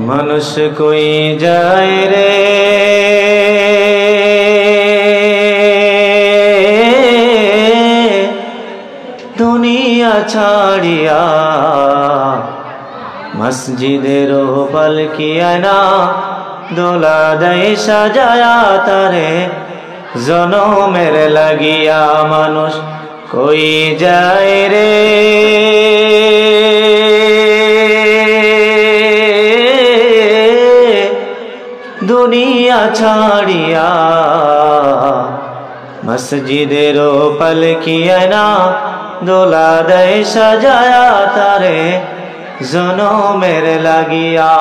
মানুষ কই যায় রে দুনিয়া ছাড়িয়া, মসজিদের পালকি আনা দোলা দেয় সাজায়া তারে, জনমের লাগিয়া মানুষ কই যায় রে দুনিয়া ছাড়িয়া, মসজিদের পালকি আনা দোলা দেয় সাজায়া তারে, জনমের লাগিয়া।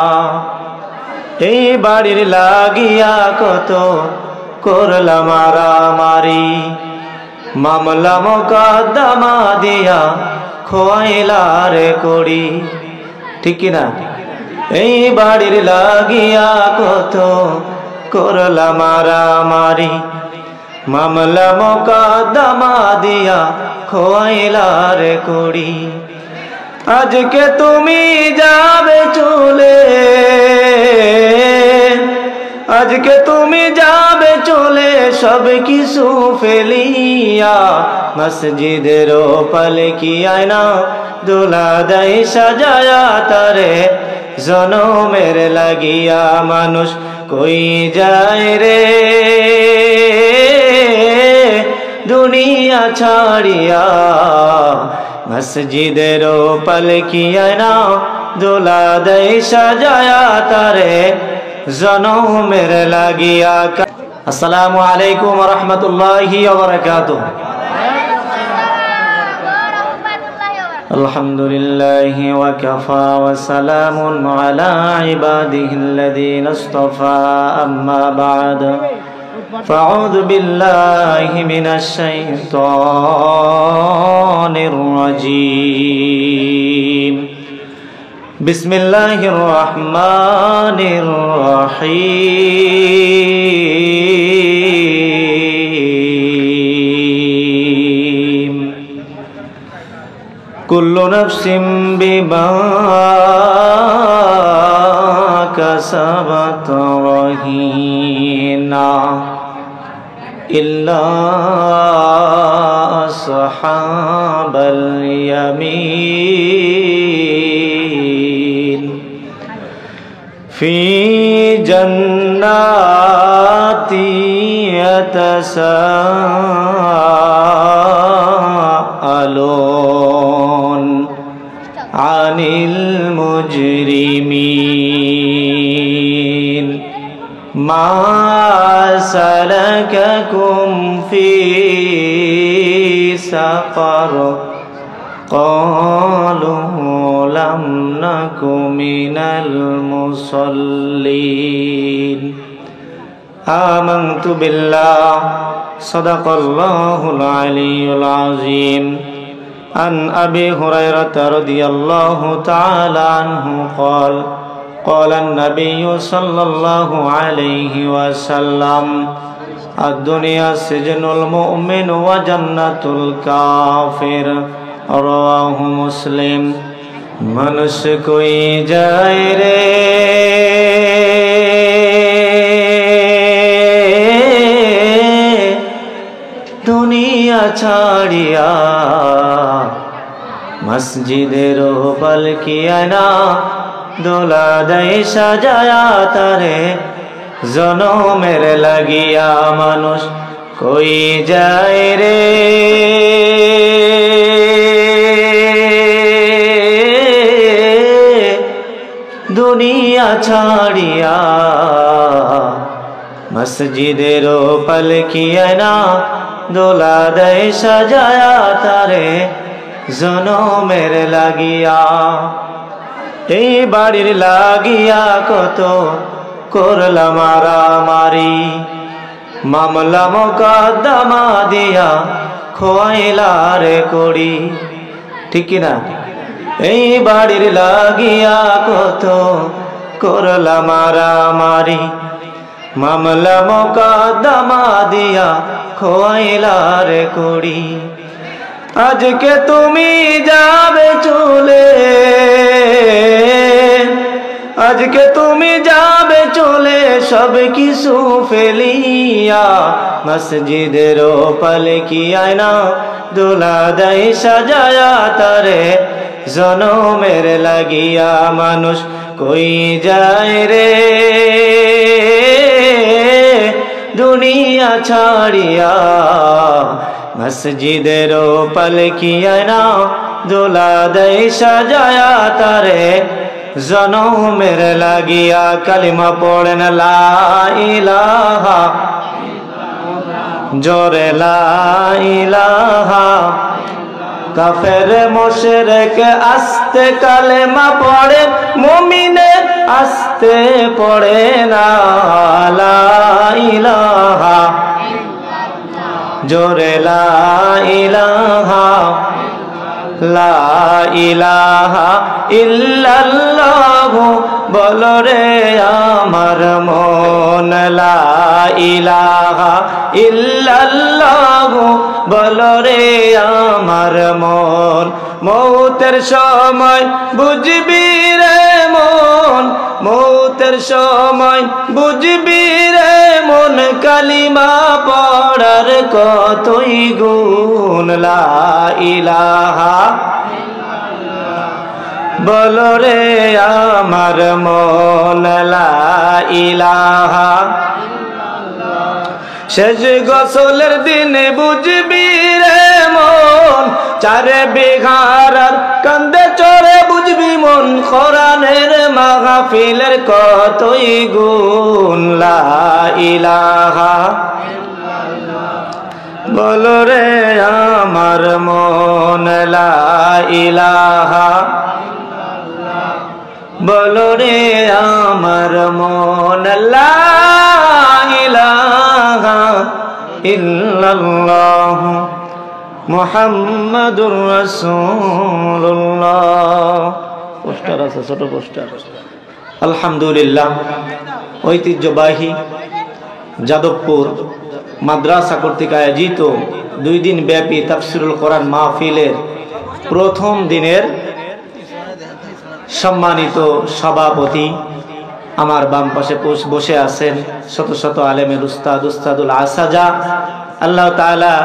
এই বাড়ির লাগিয়া কত করলাম মারামারি, মামলা মোকদ্দমা দিয়া খোয়াইলা রে করি, ঠিক কিনা? এই বাড়ির লাগিয়া কত করলাম মারামারি, মামলা মোকদ্দমা দিয়া খোয়াইলা রে করি। আজকে তুমি যাবে চলে, আজকে তুমি যাবে চলে সব কিছু ফেলিয়া, মসজিদের পালকি আনা দোলা দেয় সাজায়া তারে, জনমের লাগিয়া মানুষ কই যায় রে দুনিয়া ছাড়িয়া, মসজিদের পালকি আনা দোলা দেয় সাজায়া তারে, জনমের লাগিয়া। আসসালামু আলাইকুম ওয়া রাহমাতুল্লাহি ওয়া বারাকাতুহু। আলহামদুলিল্লাহি ওয়া কাফা ওয়া সালামুন আলা ইবাদিহিল্লাযীনা ইসতাফা, আম্মা বা'দ। ফাআউযু বিল্লাহি মিনাশ শাইতানির রাজীম। বিসমিল্লাহির রহমানির রহিম। কুল্লু নাফসিন বিমা কাসাবাত রাহিনা ইল্লা আসহাবাল ইয়ামিন ফি জান্নাতি ইয়াতাসাআলুন আনিল মুজরিমিন মা সালাকাকুম ফি সাকার ক্বালু লাম নাকু মিনাল মুসাল্লিন। আমানতু বিল্লাহ সাদাকাল্লাহুল আলিয়্যুল আযীম। আন আবি হুরায়রা রাদিয়াল্লাহু তাআলা আনহু ক্বাল قال النبي صلى الله عليه وسلم الدنيا سجن المؤمن وجنة الكافر رواه مسلم। মানুষ কই যায় রে দুনিয়া ছাড়িয়া, মসজিদের পালকি আনা দোলা দেয় সাজায়া তারে, জনমের লাগিয়া মানুষ কই যায় রে দুনিয়া ছাড়িয়া, মসজিদের পালকি আনা দোলা দেয় সাজায়া তারে, জনমের লাগিয়া। এই বাড়ির লাগিয়া কত করলাম মারামারি, মামলা মোকদ্দমা দিয়া খোয়াইলা রে করি, ঠিক কিনা? এই বাড়ির লাগিয়া কত করলাম মারামারি, মামলা মোকদ্দমা দিয়া খোয়াইলা রে করি। আজকে তুমি যাবে চলে, আজকে তুমি যাবে চলে সব কিছু ফেলিয়া, মসজিদের পালকি আয়না দোলা দেয় সাজায়া তারে, জনমের লাগিয়া মানুষ কই যায় রে দুনিয়া ছাড়িয়া, মসজিদের পালকি আয়না দোলা দেয় সাজায়া তারে, জনমের লাগিয়া। কালিমা পড়েন লা ইলাহা, জোরে লা ইলাহা। কাফের মুশরিক আস্তে কালেমা পড়ে, মুমিনের আস্তে পড়ে না লা ইলাহা, জোরে লা ইলাহা, লা ইলাহা ইল্লাল্লাহু বলো রে আমার মন, লা ইলাহা ইল্লাল্লাহু বলো রে আমার মন। মৌতের সময় বুঝবি রে মন, মৌতের সময় বুঝবি রে মন, কালিমা পড়ার কতই গুণ, লা ইলাহা বলো রে আমার মন, লা ইলাহা। শেষ গোসলের দিন বুঝবি রে মন, চারে বিঘার কান্দে চড়ে বুঝবি মন, কোরআনের মাহফিলের কতই গুণ, লা ইলাহা বলো রে আমার মন, লা ইলাহা বলো রে আমার মন, লা ইলাহা ইল্লাল্লাহ মুহাম্মাদুর রাসূলুল্লাহ। পোস্টার আছে, ছোট পোস্টার। আলহামদুলিল্লাহ, ঐতিহ্যবাহী যাদবপুর মাদ্রাসা কর্তৃক আয়োজিত 2 দিন ব্যাপী তাফসিরুল কোরআন মাহফিলের প্রথম দিনের সম্মানিত সভাপতি আমার বাম পাশে বসে আছেন শত শত আলেমের উস্তাদ, উস্তাদুল আসাজা। আল্লাহ তাআলা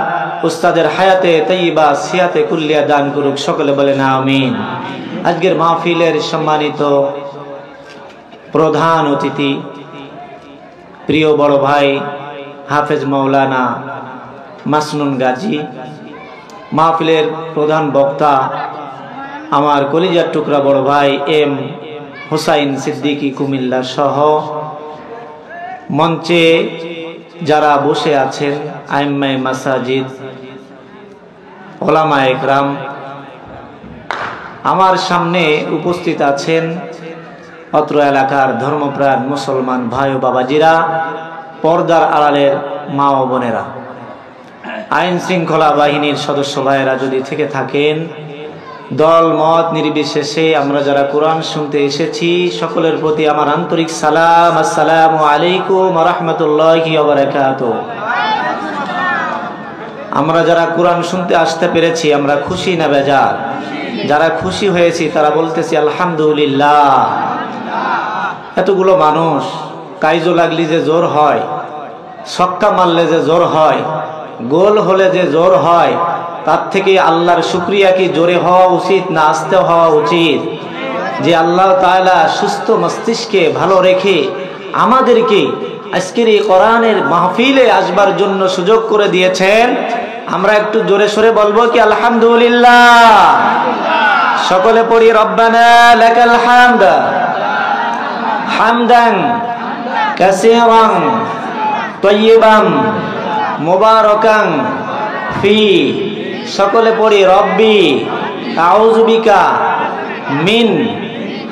উস্তাদের হায়াতে তাইয়্যিবা সিয়াতে কুল্লিয়া দান করুক, সকলে বলেন আমিন। আজকের মাহফিলের সম্মানিত প্রধান অতিথি প্রিয় বড় ভাই হাফেজ মাওলানা মাসনুন গাজী, মাহফিলের প্রধান বক্তা আমার কলিজার টুকরা বড় ভাই এম হুসাইন সিদ্দিকী কুমিল্লা সহ মঞ্চে যারা বসে আছেন আইম্মায়ে মাসাজিদ, ওলামায়ে ইকরাম, আমার সামনে উপস্থিত আছেন অত্র এলাকার ধর্মপ্রাণ মুসলমান ভাই ও বাবাজিরা, পর্দার আড়ালের মা ও বোনেরা, আইন শৃঙ্খলা বাহিনীর সদস্য ভাইয়েরা যদি থেকে থাকেন, দল মত নির্বিশেষে আমরা যারা কোরআন শুনতে এসেছি সকলের প্রতি আমার আন্তরিক সালাম, আসসালামু আলাইকুম ওয়া রাহমাতুল্লাহি ওয়া বারাকাতুহু। আমরা যারা কোরআন শুনতে আসতে পেরেছি আমরা খুশি না বেজার? যারা খুশি হয়েছি তারা বলতেছি আলহামদুলিল্লাহ। এতগুলো মানুষ, কাইজো লাগলি যে জোর হয়, ছক্কা মারলে যে জোর হয়, গোল হলে যে জোর হয়, তার থেকে আল্লাহর শুকরিয়া কি জোরে হওয়া উচিত না আস্তে হওয়া উচিত? যে আল্লাহ তাআলা সুস্থ মস্তিষ্কে ভালো রেখে আমাদেরকে আজকের এই কোরআনের মাহফিলে আসবার জন্য সুযোগ করে দিয়েছেন, আমরা একটু জোরে সোরে বলবো কি আলহামদুলিল্লাহ? সকলে পড়ি রব্বানা লাকাল হামদ হামদান কাসীরান তাইয়্যিবান মুবারাকান ফি। সকলে পড়ি রব্বি আউযু বিকা মিন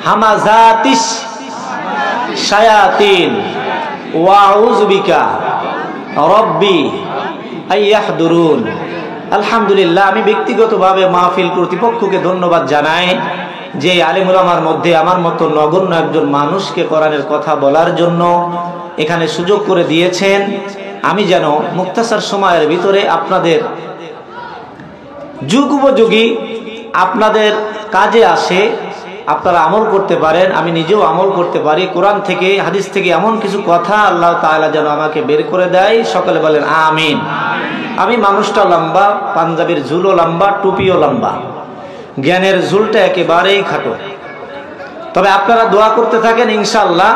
হামাযাতিস শায়াতিন ওয়া আউযু বিকা রব্বি আইয়াহদুরুন। আলহামদুলিল্লাহ, আমি ব্যক্তিগতভাবে মাহফিল কর্তৃপক্ষকে ধন্যবাদ জানাই যে আলেম ওলামার মধ্যে আমার মতো নগণ্য একজন মানুষকে কোরআনের কথা বলার জন্য এখানে সুযোগ করে দিয়েছেন। আমি যেন মুক্তাসার সময়ের ভিতরে আপনাদের যুগ উপযোগী, আপনাদের কাজে আসে আপনারা আমল করতে পারেন, আমি নিজেও আমল করতে পারি। কোরআন থেকে হাদিস থেকে এমন কিছু কথা আল্লাহ তাআলা যেন আমাকে বের করে দেয়। সকলে বলেন আমিন। আমি মানুষটা লম্বা, পাঞ্জাবির ঝুলও লম্বা, টুপিও লম্বা, জ্ঞানের ঝুলটা একেবারেই খাটো। তবে আপনারা দোয়া করতে থাকেন, ইনশাআল্লাহ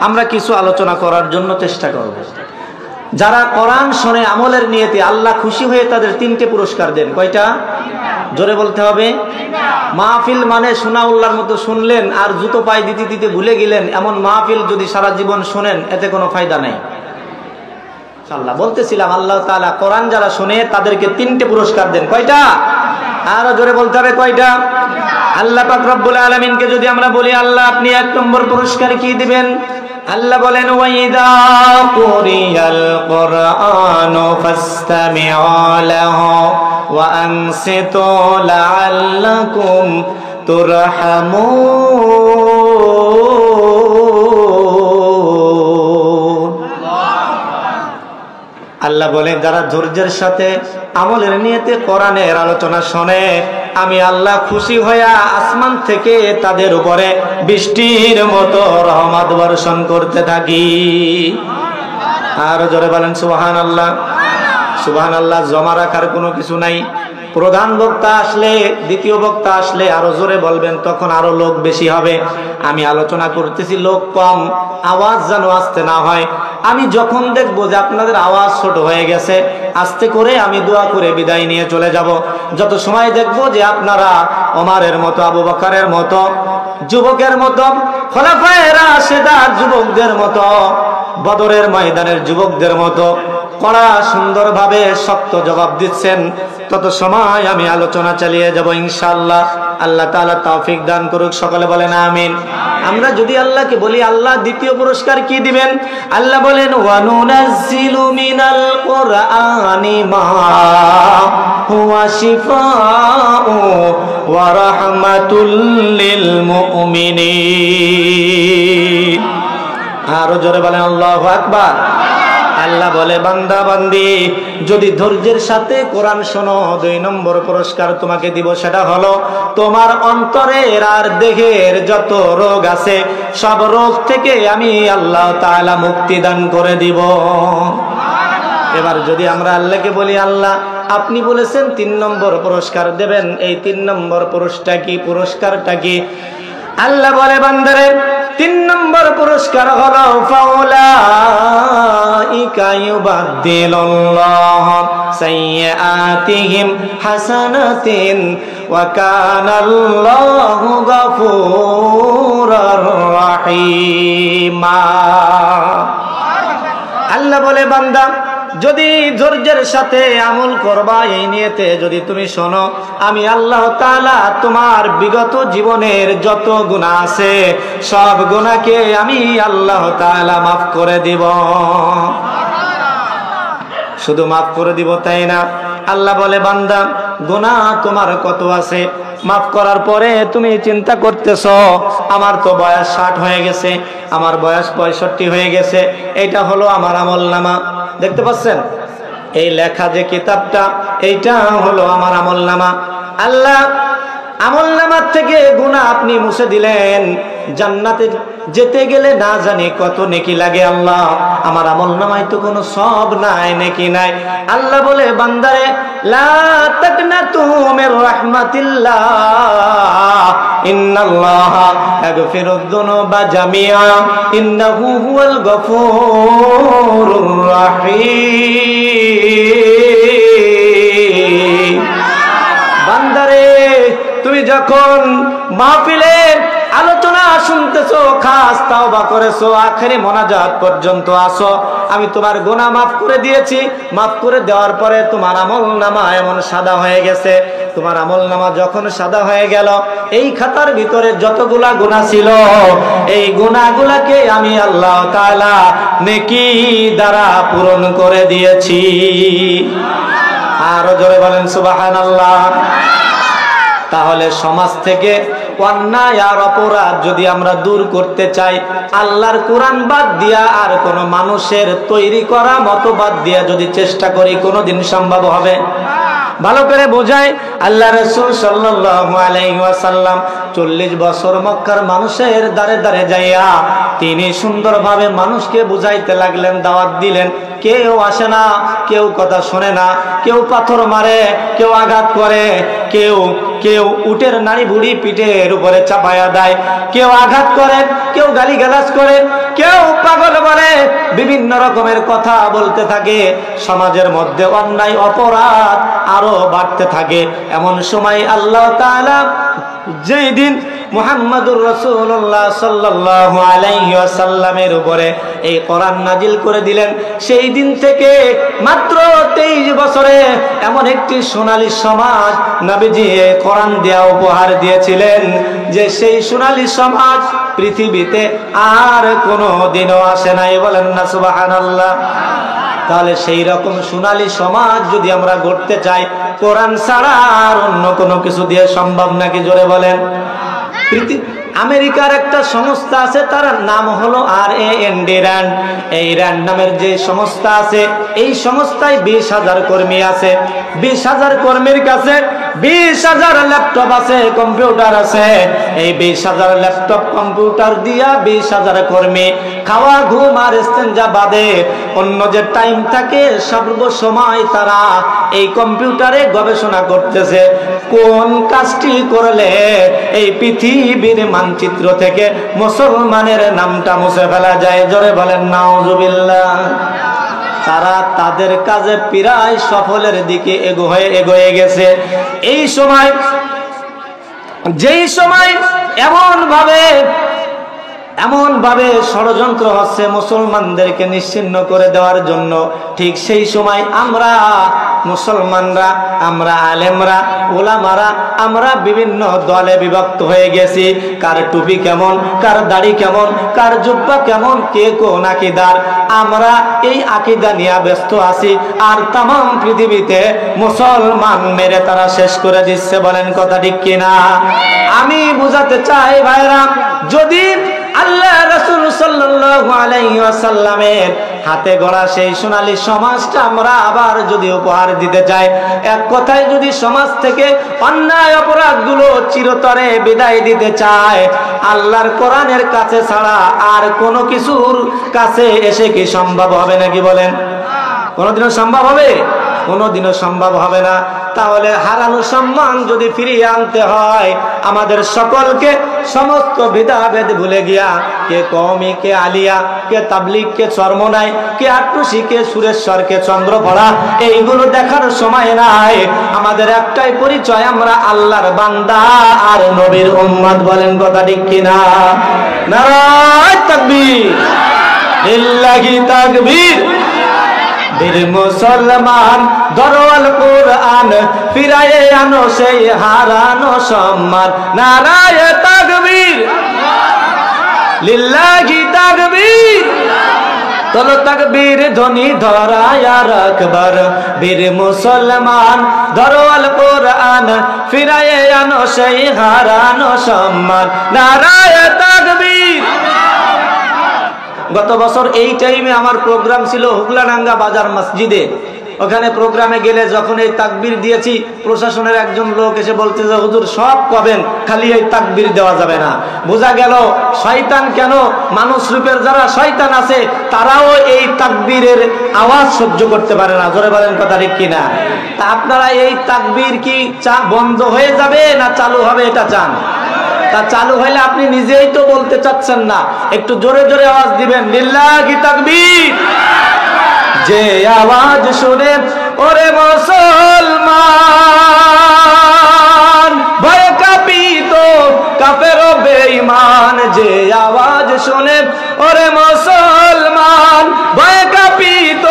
আমরা কিছু আলোচনা করার জন্য চেষ্টা করব। যারা কোরআন শুনে আমলের নিয়তে আল্লাহ খুশি হয়ে তাদের 3টে পুরস্কার দেন। কয়টা? জোরে বলতে হবে। মাহফিল মানে সোনাউল্লাহর মতো শুনলেন আর জুতো পায়ে দিতে দিতে ভুলে গেলেন, এমন মাহফিল যদি সারা জীবন শোনেন এতে কোনো ফায়দা নাই। আল্লাহ বলতেছিলাম আল্লাহ তাআলা কোরআন যারা শুনে তাদেরকে 3টে পুরস্কার দেন। কয়টা? আরো জোরে বলতে হবে। কয়টা? আল্লাহ পাক রব্বুল আলামিনকে যদি আমরা বলি আল্লাহ আপনি 1 নম্বর পুরস্কার কি দিবেন? আল্লাহ বলেন ওয়াইদা কুরিয়াল কুরআনু ফাসতামিউ লাহু ওয়া আনসিতু লাআল্লাকুম তুরহামুন। আল্লাহ বলেন যারা ধৈর্যের সাথে আমলের নিয়তে কোরআনের আলোচনা শোনে, আমি আল্লাহ খুশি হইয়া আসমান থেকে তাদের উপরে বৃষ্টির মতো রহমত বর্ষণ করতে থাকি। আর জোরে বলেন সুবহানাল্লাহ। সুবহানাল্লাহ জমা রাখার কোনো কিছু নাই। প্রধান বক্তা আসলে, দ্বিতীয় বক্তা আসলে আরো জোরে বলবেন, তখন আরো লোক বেশি হবে। আমি আলোচনা করতেছি, লোক কম, আওয়াজ যেন আসতে না হয়। আমি যখন দেখবো যে আপনাদের আওয়াজ ছোট হয়ে গেছে, আস্তে করে আমি দোয়া করে বিদায় নিয়ে চলে যাব। যত সময় দেখবো যে আপনারা ওমরের মতো, আবু বকরের মতো, যুবকের মতো, খোলাফায়ে রাশেদার যুবকদের মতো, বদরের ময়দানের যুবকদের মতো কড়া সুন্দরভাবে শক্ত জবাব দিচ্ছেন, তত সময় আমি আলোচনা চালিয়ে যাব ইনশাআল্লাহ। আল্লাহ তাআলা তৌফিক দান করুক। সকলে বলেন আমিন। আমরা যদি আল্লাহকে বলি আল্লাহ দ্বিতীয় পুরস্কার কি দিবেন? আল্লাহ বলেন ওয়া নুনাজ্জিলু মিনাল কুরআনি মা হুয়া শিফাউ ওয়া রাহমাতুল লিল মুমিনিন। আরো জোরে বলেন আল্লাহু আকবার। আল্লাহ বলে বান্দা বান্দি যদি ধৈর্যের সাথে কোরআন শোনো, 2 নম্বর পুরস্কার তোমাকে দিব, সেটা হলো তোমার অন্তরের আর দেহের যত রোগ আছে সব রোগ থেকে আমি আল্লাহ তাআলা মুক্তি দান করে দিব। এবার যদি আমরা আল্লাহকে বলি আল্লাহ আপনি বলেছেন 3 নম্বর পুরস্কার দেবেন, এই 3 নম্বর পুরস্কারটা কি? আল্লাহ বলে বান্দারে 3 নম্বর পুরস্কার হলো ফাউলাইকা ইউবাদদিলুল্লাহু সাইয়্যাতিহিম হাসানাতিন ওয়া কানাল্লাহু গফুরুর রাহিমা। আল্লাহ বলে বান্দা যদি ধৈর্যের সাথে আমল করবা, এই নিয়তে যদি তুমি শোনো, আমি আল্লাহ তাআলা তোমার বিগত জীবনের যত গুনাহ আছে সব গুনাহকে আমি আল্লাহ তাআলা মাফ করে দিব। শুধু মাফ করে দিব তাই না, আল্লাহ বলে বান্দা গুনাহ তোমার কত আছে, মাফ করার পরে তুমি চিন্তা করতেছো আমার তো বয়স 60 হয়ে গেছে, আমার বয়স 65 হয়ে গেছে, এটা হলো আমার আমলনামা। দেখতে পাচ্ছেন এই লেখা যে কিতাবটা, এইটা হলো আমার আমলনামা। আল্লাহ আমলনামার থেকে গুনাহ আপনি মুছে দিলেন, জান্নাতে যেতে গেলে না জানি কত নেকি লাগে। আল্লাহ আমার আমলনামায় তো কোনো সব নাই, নেকি নাই। আল্লাহ বলে বান্দারে লা তাকনাতু মির রাহমাতিল্লাহ ইন্নাল্লাহা ইয়াগফিরুদ যুনুবা জামিআ ইন্নাহু হুয়াল গফুরুর রাহিম। বান্দারে তুমি যখন মাহফিলে আলোচনা শুনতেছো, খাস তাওবা করেছো, আখেরি মোনাজাত পর্যন্ত আসো, আমি তোমার গুনাহ মাফ করে দিয়েছি। মাফ করে দেওয়ার পরে তোমার আমলনামা এমন সাদা হয়ে গেছে। তোমার আমলনামা যখন সাদা হয়ে গেল, এই খাতার ভিতরে যতগুলা গুনাহ ছিল এই গুনাহগুলাকে আমি আল্লাহ তাআলা নেকি দ্বারা পূরণ করে দিয়েছি। আরো জোরে বলেন সুবহানাল্লাহ। তাহলে সমাজ থেকে অন্যায় আর অপরাধ যদি আমরা দূর করতে চাই, আল্লাহর কোরআন বাদ দিয়া আর কোন মানুষের তৈরি করা মতবাদ দিয়া যদি চেষ্টা করি, কোনোদিন সম্ভব হবে? ভালো করে বোঝায়। আল্লাহ রাসূল সাল্লাল্লাহু আলাইহি ওয়াসাল্লাম 40 বছর মক্কার মানুষের দ্বারে দ্বারে যাইয়া তিনি সুন্দরভাবে মানুষকে বুঝাইতে লাগলেন, দাওয়াত দিলেন। কেউ আসে না, কেউ কথা শোনে না, কেউ পাথর মারে, কেউ আঘাত করে, কেউ কেউ উটের নাড়ি ভুড়ি পিঠের উপরে চাপায়া দেয়, কেউ আঘাত করে, কেউ গালিগালাজ করে, কেউ পাগল বলে, বিভিন্ন রকমের কথা বলতে থাকে। সমাজের মধ্যে অন্যায় অপরাধ আরো বাড়তে থাকে। এমন সময় আল্লাহ তাআলা যেই দিন মুহাম্মাদুর রাসূলুল্লাহ সাল্লাল্লাহু আলাইহি ওয়াসাল্লামের উপরে এই কোরআন নাজিল করে দিলেন, সেই দিন থেকে মাত্র 23 বছরে এমন একটি সোনালী সমাজ নবীজি কোরআন দেয়া উপহার দিয়েছিলেন যে সেই সোনালী সমাজ পৃথিবীতে আর কোনো দিনও আসে নাই। বলেন না সুবহানাল্লাহ। তাহলে সেই রকম সোনালী সমাজ যদি আমরা গড়তে চাই, কোরআন ছাড়া আর অন্য কোনো কিছু দিয়ে সম্ভব নাকি? জোরে বলেন। আমেরিকার একটা সংস্থা আছে, তার নাম হলো RAND, এই র্যান্ড নামের যে সংস্থা আছে, এই সংস্থায় 20,000 কর্মী আছে। 20,000 কর্মীর কাছে 20,000 ল্যাপটপ আছে, কম্পিউটার আছে। এই 20,000 ল্যাপটপ কম্পিউটার দিয়া 20,000 কর্মী খাওয়া ঘুম আর ইস্তেঞ্জা বাদে অন্য যে টাইম থাকে সর্ব সময় তারা এই কম্পিউটারে গবেষণা করতেছে কোন কাজটি করলে এই পৃথিবীর মানচিত্র থেকে মুসলমানের নামটা মুছে ফেলা যায়। জোরে বলেন নাউজুবিল্লাহ। তারা তাদের কাজে প্রায় সফলের দিকে এগোয়ে গেছে। এই সময়, যেই সময় এমন ভাবে ষড়যন্ত্র হচ্ছে মুসলমানদেরকে নিশ্চিহ্ন করে দেওয়ার জন্য, ঠিক সেই সময় আমরা মুসলমানরা, আমরা আলেমরা, ওলামারা, আমরা বিভিন্ন দলে বিভক্ত হয়ে গেছি। কার টুপি কেমন, কার দাড়ি কেমন, কার জুব্বা কেমন, কে কোন আকীদার, আমরা এই আকীদা নিয়ে ব্যস্ত আছি। আর তামাম পৃথিবীতে মুসলমান মেরে তারা শেষ করে দিচ্ছে। বলেন কথা ঠিক কিনা? আমি বুঝাতে চাই ভাইরা, যদি আল্লাহ রাসূল সাল্লাল্লাহু আলাইহি ওয়াসাল্লামের হাতে গড়া সেই সোনালী সমাজটা আমরা আবার যদি উপহার দিতে চাই, এক কথায় যদি সমাজ থেকে অন্যায় অপরাধগুলো চিরতরে বিদায় দিতে চায়, আল্লাহর কোরআনের কাছে ছাড়া আর কোনো কিছুর কাছে এসে কি সম্ভব হবে নাকি? বলেন, কোনোদিনও সম্ভব হবে? কোনোদিনও সম্ভব হবে না। তাহলে হারানো সম্মান যদি ফিরিয়ে আনতে হয়, আমাদের সকলকে সমস্ত ভেদাভেদ ভুলে গিয়া, কে কওমি, কে আলিয়া, কে তাবলিগ, কে চরমনাই, কে আট্টুসি, কে সুরেশ্বর, কে চন্দ্রপড়া, এইগুলো দেখার সময় নাই। আমাদের একটাই পরিচয়, আমরা আল্লাহর বান্দা আর নবীর উম্মত। বলেন কথা ঠিক কিনা? নারায়ে তাকবীর, লিল্লাহি তাকবীর। বীর মুসলমান দরওয়াল কোরআন ফিরায়ে আনো সেই হারানো সম্মান। নারায়ে তাকবীর, লিল্লাহি তাকবীর। তোলো তাকবীর ধ্বনি ধরায় রাখবার, বীর মুসলমান দরওয়াল কোরআন ফিরায়ে আনো সেই হারানো সম্মান। নারায়ে তাকবীর। গত বছর এই টাইমে আমার প্রোগ্রাম ছিল হুগলাডাঙ্গা বাজার মসজিদে। ওখানে প্রোগ্রামে গেলে যখন এই তাকবীর দিয়েছি, প্রশাসনের একজন লোক এসে বলতে যে হুজুর সব কবেন, খালি এই তাকবীর দেওয়া যাবে না। বোঝা গেল শয়তান কেন, মানুষ রূপের যারা শয়তান আছে তারাও এই তাকবীরের আওয়াজ সহ্য করতে পারে না। জোরে বলেন কথা ঠিক কিনা? তা আপনারা এই তাকবীর কি বন্ধ হয়ে যাবে না চালু হবে এটা চান? তা চালু হইলে আপনি নিজেই তো বলতে চাচ্ছেন না, একটু জোরে জোরে আওয়াজ দিবেন, লিল্লাহি তাকবীর। যে আওয়াজ শুনে ওরে মুসলমান ভয়ে কাঁপিত কাফের ও বেঈমান, যে আওয়াজ শুনে ওরে মুসলমান ভয়ে কাঁপিত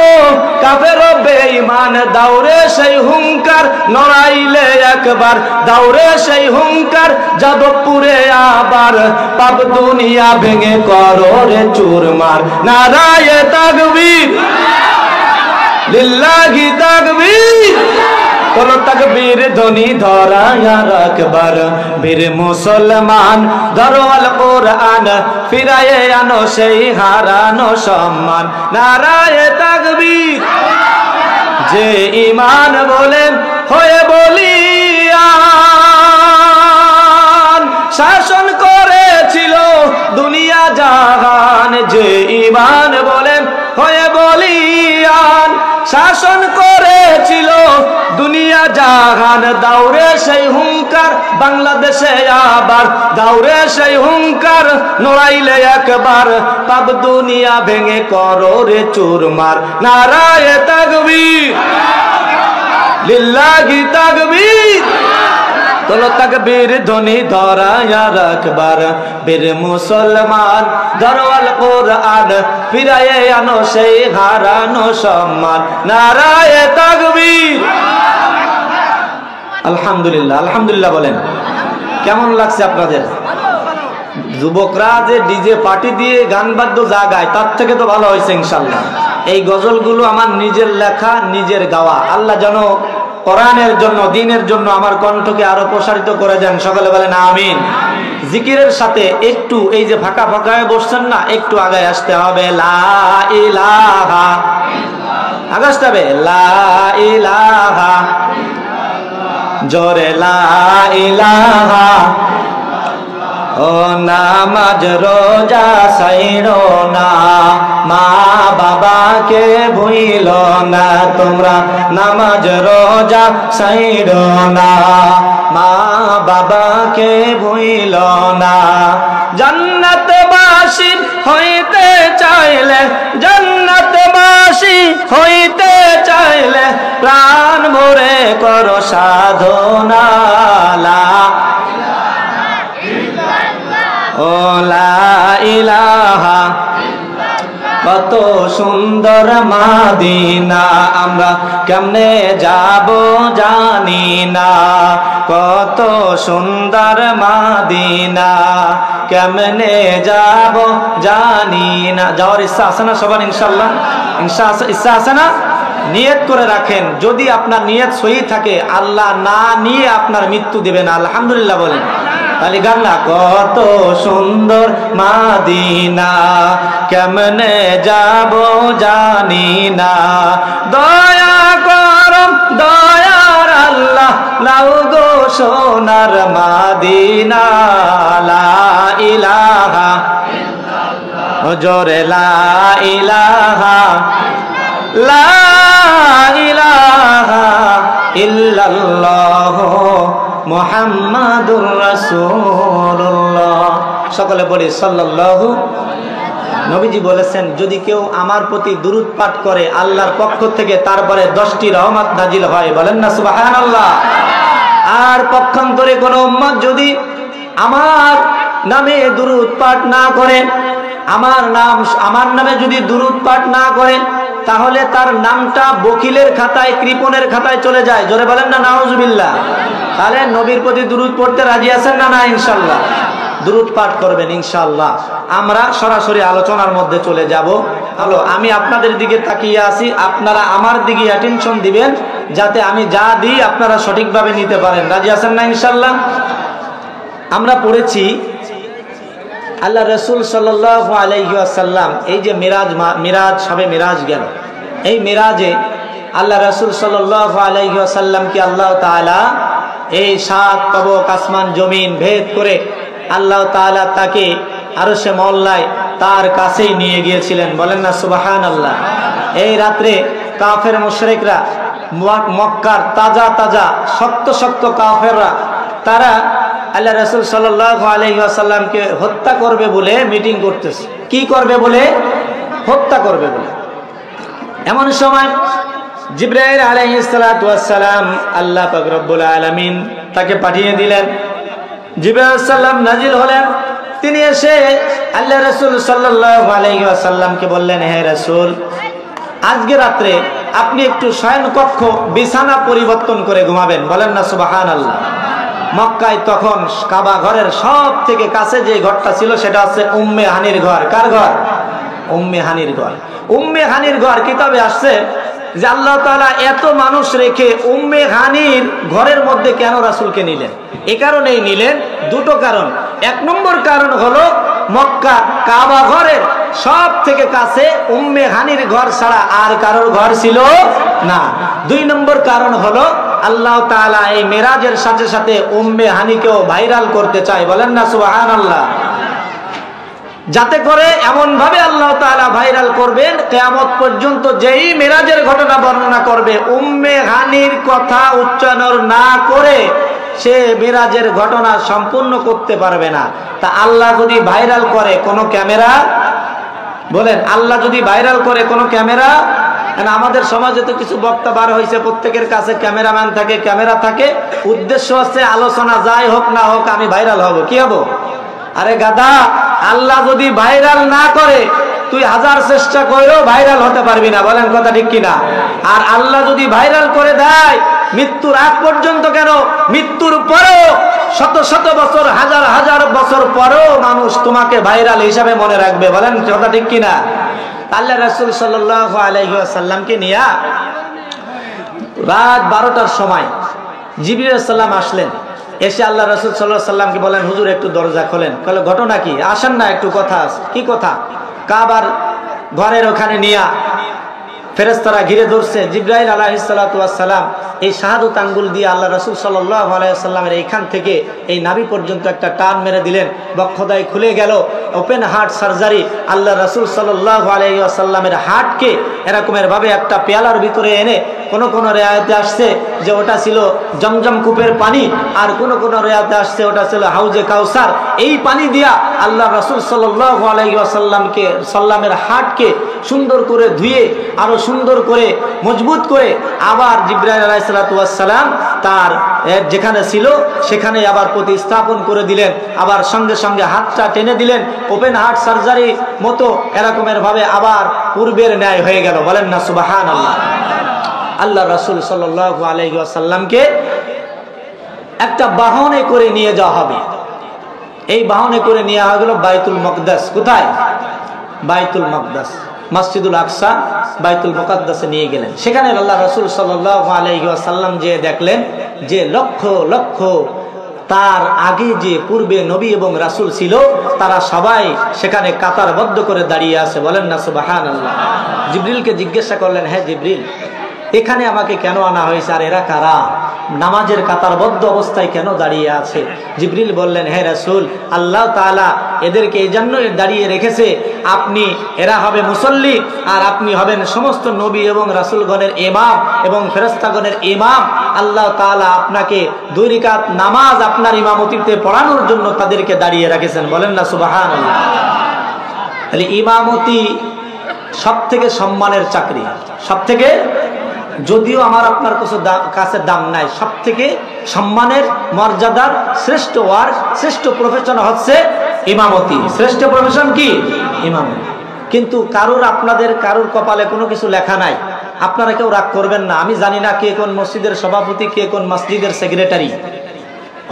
কাফের ও বেঈমান, দাউরে সেই হুঙ্কার নড়াইলে একবার, দাউরে সেই হুঙ্কার যাদবপুরে আবার, পাপ দুনিয়া ভেঙে করো রে চুরমার। নারায়ে তাকবীর, লিল্লাহি তাকবীর। তোলো তাকবীর ধ্বনি ধরায় রাখবার, বীর মুসলমান দরওয়াল কোরআন ফিরায়ে আনো সেই হারানো সম্মান। নারায়ে তাকবীর। যে ঈমান বলে হয়ে বলিয়ান শাসন করেছিল দুনিয়া জাহান যে ঈমান বলেন হয়ে বলিয়ান শাসন করেছিল দুনিয়া জাহান দাউরে সেই হুঙ্কার বাংলাদেশে আবার দাউরে সেই হুঙ্কার নড়াইলে একবার পাপ দুনিয়া ভেঙে করো রে চুরমার নারায়ে তাকবীর লিল্লাহি তাকবীর তোলো তাকবীর ধ্বনি ধরায়া রাখবার বীর মুসলমান ধরওয়াল কোরআন ফিরায়ে আনো সেই হারানো সম্মান নারায়ে তাকবীর আলহামদুলিল্লাহ আলহামদুলিল্লাহ বলেন কেমন লাগছে আপনাদের যুবকরা যে ডিজে পার্টি দিয়ে গান বাদ্য জাগায় তার থেকে তো ভালো হয়েছে ইনশাআল্লাহ এই গজলগুলো আমার নিজের লেখা নিজের গাওয়া আল্লাহ যেন কোরআনের জন্য দ্বীনের জন্য আমার কণ্ঠকে আরো প্রসারিত করে দেন সকলে বলেন আমিন জিকিরের সাথে একটু এই যে ফাঁকা ফাঁকা হয়ে বসছেন না একটু আগায় আসতে হবে লা ইলাহা আগে আসতে হবে লা ইলাহা জোরে লা ইলাহা ও নামাজ রোজা ছাইড়ো না মা বাবাকে ভুইলো না তোমরা নামাজ রোজা ছাইড়ো না মা বাবাকে ভুইলো না জান্নাতবাসী হইতে চাইলে জান্নাতবাসী হইতে চাইলে প্রাণ ভরে করো সাধনা লা ও লা ইলাহা কত সুন্দর মাদিনা আমরা কেমনে যাব জানি না কত সুন্দর মাদিনা কেমনে যাব জানি না যাওয়ার ইচ্ছা আছে না সবার ইনশাআল্লাহ ইচ্ছা আছে না নিয়ত করে রাখেন যদি আপনার নিয়ত সহি থাকে আল্লাহ না নিয়ে আপনার মৃত্যু দেবে না আলহামদুলিল্লাহ বলেন তাহলে গান না কত সুন্দর মাদিনা কেমনে যাব জানি না দয়া করম দয়ার আল্লাহ লাউ গো সোনার মাদিনা লা ইলাহা জোরে লা ইলাহা লা ইলাহা ইল্লাল্লাহ মুহাম্মাদুর রাসূলুল্লাহ সকলে বলি সাল্লাল্লাহু নবীজি বলেছেন যদি কেউ আমার প্রতি দুরূদ পাঠ করে আল্লাহর পক্ষ থেকে তারপরে 10টি রহমত নাজিল হয় বলেন না সুবহানাল্লাহ আর পক্ষান্তরে কোন উম্মত যদি আমার নামে দুরূদ পাঠ না করে আমার নামে যদি দুরূদ পাঠ না করে তাহলে তার নামটা বকিলের খাতায় কৃপণের খাতায় চলে যায় জোরে বলেন না নাউজুবিল্লাহ তাহলে নবীর প্রতি দুরূদ পড়তে রাজি আছেন না না ইনশাআল্লাহ দুরূদ পাঠ করবেন ইনশাআল্লাহ আমরা সরাসরি আলোচনার মধ্যে চলে যাব হ্যালো আমি আপনাদের দিকে তাকিয়ে আছি আপনারা আমার দিকে অ্যাটেনশন দিবেন যাতে আমি যা দিই আপনারা সঠিকভাবে নিতে পারেন রাজি আছেন না ইনশাআল্লাহ আমরা পড়েছি আল্লাহ রাসূল সাল্লাল্লাহু আলাইহি ওয়াসাল্লাম এই যে মিরাজ সবে মিরাজ গেল এই মিরাজে আল্লাহ রাসূল সাল্লাল্লাহু আলাইহি ওয়াসাল্লামকে আল্লাহ তাআলা এই 7 তবক আসমান জমিন ভেদ করে আল্লাহ তাআলা তাকে আরশে মওলায় তার কাছেই নিয়ে গিয়েছিলেন বলেন না সুবহানাল্লাহ এই রাতে কাফের মুশরিকরা মক্কার তাজা তাজা শক্ত শক্ত কাফেররা তারা আল্লাহ রাসূল সাল্লাল্লাহু আলাইহি ওয়াসাল্লামকে হত্যা করবে বলে মিটিং করতেছে কি করবে বলে হত্যা করবে বলে এমন সময় জিবরাইল আলাইহিস সালাতু ওয়াস সালাম আল্লাহ পাক রব্বুল আলামিন তাকে পাঠিয়ে দিলেন জিবরাইল সাল্লাম নাজিল হলেন তিনি এসে আল্লাহ রাসূল সাল্লাল্লাহু আলাইহি ওয়াসাল্লামকে বললেন হে রাসূল আজকে রাতে আপনি একটু শয়ন কক্ষ বিছানা পরিবর্তন করে ঘুমাবেন বলেন না সুবহানাল্লাহ মক্কায় তখন কাবা ঘরের সব থেকে কাছে যে ঘরটা ছিল সেটা হচ্ছে উম্মে হানির ঘর কার ঘর উম্মে হানির ঘর উম্মে হানির ঘর কিতাবে আসছে যে আল্লাহ তাআলা এত মানুষ রেখে উম্মে হানির ঘরের মধ্যে কেন রাসূলকে নিলেন এই কারণেই নিলেন দুটো কারণ এক নম্বর কারণ হলো মক্কা কাবা ঘরের সব থেকে কাছে উম্মে হানির ঘর ছাড়া আর কারোর ঘর ছিল না দুই নম্বর কারণ হলো আল্লাহ তাআলা এই মেরাজের সাথে সাথে উম্মে হানিকেও ভাইরাল করতে চায়, বলেন না সুবহানাল্লাহ। যাতে করে এমন ভাবে আল্লাহ তাআলা ভাইরাল করবেন, কিয়ামত পর্যন্ত যেই মেরাজের ঘটনা বর্ণনা করবে উম্মে হানির কথা উচ্চারণ না করে সে মেরাজের ঘটনা সম্পূর্ণ করতে পারবে না। তা আল্লাহ যদি ভাইরাল করে কোনো ক্যামেরা, বলেন আল্লাহ যদি ভাইরাল করে কোনো ক্যামেরা, আমাদের সমাজে তো কিছু বক্তা বার হয়েছে, প্রত্যেকের কাছে ক্যামেরাম্যান থাকে, ক্যামেরা থাকে, উদ্দেশ্য হচ্ছে আলোচনা যাই হোক না হোক আমি ভাইরাল হব। কি হব? আরে গাধা, আল্লাহ যদি ভাইরাল না করে তুই হাজার চেষ্টা করেও ভাইরাল হতে পারবি না, বলেন কথা ঠিক কিনা? আর আল্লাহ যদি ভাইরাল করে দেয় মৃত্যুর আগ পর্যন্ত, কেন মৃত্যুর পরেও শত শত বছর, হাজার হাজার বছর পরেও মানুষ তোমাকে ভাইরাল হিসাবে মনে রাখবে, বলেন কথা ঠিক কিনা? আল্লাহ রাসূল সাল্লাল্লাহু আলাইহি ওয়াসাল্লামকে নিয়ে রাত 12টার সময় জিবরিল আলাইহিস সালাম আসলেন। এসে আল্লাহ রাসূল সাল্লাল্লাহু আলাইহি ওয়াসাল্লামকে বলেন, হুজুর একটু দরজা খোলেন। বলে ঘটনা কি? আসেন না, একটু কথা আছে। কি কথা? কাবার ঘরের ওখানে নিয়ে ফেরেশতারা ঘিরে ধরছে। জিবরাইল আলাইহিস সালাতু ওয়াস সালাম এই শাহাদাত আঙ্গুল দিয়ে আল্লাহ রাসূল সাল্লাল্লাহু আলাইহি ওয়াসাল্লামের এইখান থেকে এই নাভি পর্যন্ত একটা টান মেরে দিলেন। বক্ষদাই খুলে গেল, ওপেন হার্ট সার্জারি। আল্লাহ রাসূল সাল্লাল্লাহু আলাইহি ওয়াসাল্লামের হার্টকে এরকমের ভাবে একটা পেয়ালার ভিতরে এনে, কোন রিওয়ায়াতে আসছে যে ওটা ছিল জমজম কূপের পানি, আর কোন রিওয়ায়াতে আসছে ওটা ছিল হাউজে কাউসার। এই পানি দিয়া আল্লাহ রাসূল সাল্লাল্লাহু আলাইহি ওয়াসাল্লামের হার্টকে সুন্দর করে ধুয়ে আরো সুন্দর করে মজবুত করে আবার জিবরাইল আলাইহিস সালাম তার যেখানে ছিল সেখানে আবার প্রতিস্থাপন করে দিলেন। আবার সঙ্গে সঙ্গে হাতটা টেনে দিলেন, ওপেন হার্ট সার্জারি মতো এরকমের ভাবে আবার পূর্বের ন্যায় হয়ে গেল, বলেন না সুবহানাল্লাহ। আল্লাহ রাসূল সাল্লাল্লাহু আলাইহি ওয়াসাল্লামকে একটা বাহনে করে নিয়ে যাওয়া হবে। এই বাহনে করে নিয়ে যাওয়া গেল বাইতুল মুকদ্দাস। কোথায়? বাইতুল মুকদ্দাস, মসজিদুল আকসা, বাইতুল মুকদ্দাসে নিয়ে গেলেন। সেখানে আল্লাহ রাসূল সাল্লাল্লাহু আলাইহি ওয়াসাল্লাম যে দেখলেন যে লক্ষ লক্ষ তার আগে যে পূর্বে নবী এবং রাসূল ছিল তারা সবাই সেখানে কাতারবদ্ধ করে দাঁড়িয়ে আছে, বলেন না সুবহানাল্লাহ। জিবরিলকে জিজ্ঞাসা করলেন, হ্যাঁ জিবরিল, এখানে আমাকে কেন আনা হয়েছে, আর এরা কারা? নামাজের কাতারবদ্ধ অবস্থায় কেন দাঁড়িয়ে আছে? জিবরিল বললেন, হে রাসূল, আল্লাহ তাআলা এদেরকে এই জন্যই দাঁড়িয়ে রেখেছে, এরা হবে মুসল্লি আর আপনি হবেন সমস্ত নবী এবং রাসূলগণের ইমাম এবং ফেরেশতাগণের ইমাম। আল্লাহ তাআলা আপনাকে 2 রাকাত নামাজ আপনার ইমামতিতে পড়ানোর জন্য তাদেরকে দাঁড়িয়ে রেখেছেন, বলেন না সুবহানাল্লাহ। তাহলে ইমামতি সবথেকে সম্মানের চাকরি, সবথেকে, যদিও আমার আপনার কাছে দাম নাই, সব থেকে সম্মানের মর্যাদার শ্রেষ্ঠ ওয়ার্ক, শ্রেষ্ঠ প্রফেশন হচ্ছে ইমামতি। শ্রেষ্ঠ প্রফেশন কি? ইমামতি। কিন্তু আপনাদের কারোর কপালে কোনো কিছু লেখা নাই, আপনারা কেউ রাগ করবেন না। আমি জানি না কে কোন মসজিদের সভাপতি, কে কোন মসজিদের সেক্রেটারি।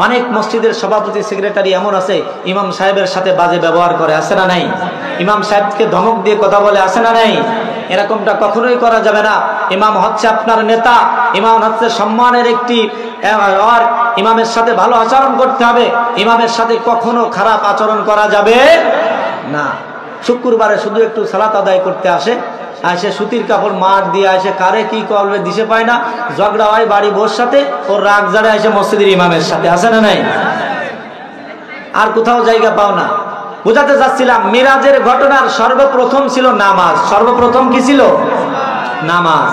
অনেক মসজিদের সভাপতি সেক্রেটারি এমন আছে ইমাম সাহেবের সাথে বাজে ব্যবহার করে, আছে না নাই? ইমাম সাহেবকে ধমক দিয়ে কথা বলে, আছে না নাই? এরকমটা কখনোই করা যাবে না। ইমাম হচ্ছে আপনার নেতা, ইমাম হচ্ছে সম্মানের একটি, আর ইমামের সাথে ভালো আচরণ করতে হবে, ইমামের সাথে কখনো খারাপ আচরণ করা যাবে না। শুক্রবারে শুধু একটু সালাত আদায় করতে আসে, সে সুতির কাপড় মার দিয়ে আসে, কারে কি করবে দিশে পায় না, ঝগড়া হয় বাড়ি বোর সাথে, ওর রাগ জাড়ে আসে মসজিদের ইমামের সাথে, আছে না নাই? আর কোথাও জায়গা পাও না। বুঝাতে চাচ্ছিলাম, মিরাজের ঘটনার সর্বপ্রথম ছিল নামাজ। সর্বপ্রথম কি ছিল? নামাজ।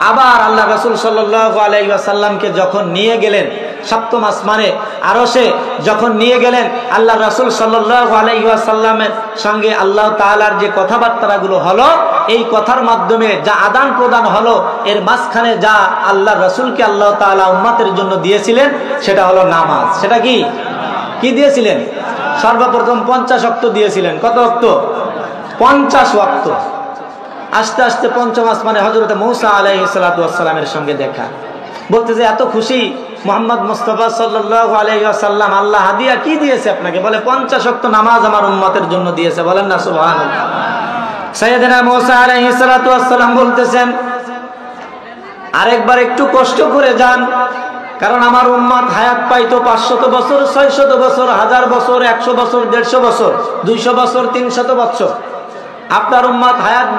আবার আল্লাহ রাসূল সাল্লাল্লাহু আলাইহি ওয়াসাল্লামকে যখন নিয়ে গেলেন সপ্তম আসমানে আরশে, যখন নিয়ে গেলেন আল্লাহ রাসূল সাল্লাল্লাহু আলাইহি ওয়াসাল্লামের সঙ্গে আল্লাহ তাআলার যে কথাবার্তাগুলো হলো, এই কথার মাধ্যমে যা আদান প্রদান হলো, এর মাঝখানে যা আল্লাহ রাসূলকে আল্লাহ তাআলা উম্মতের জন্য দিয়েছিলেন সেটা হলো নামাজ। সেটা কি কি দিয়েছিলেন? সর্বপ্রথম 50 ওয়াক্ত দিয়েছিলেন। কত ওয়াক্ত? 50 ওয়াক্ত। আস্তে আস্তে পঞ্চম আসমানে হযরত মূসা আলাইহিস সালাতু ওয়াস সালামের সঙ্গে দেখা। বলতে যে এত খুশি মুহাম্মদ মুস্তাফা সাল্লাল্লাহু আলাইহি ওয়াসাল্লাম, আল্লাহ হাদিয়া কি দিয়েছে আপনাকে? বলে 50 ওয়াক্ত নামাজ আমার উম্মতের জন্য দিয়েছে, বলেন না সুবহানাল্লাহ। সাইয়েদনা মূসা আলাইহিস সালাতু ওয়াস সালাম বলতেছেন, আরেকবার একটু কষ্ট করে যান, কারণ আমার উম্মত হায়াত পাইতো 500 বছর, 600 বছর, 1000 বছর, 100 বছর, 150 বছর, 200 বছর, 300 বছর। আপনার উম্মত হায়াত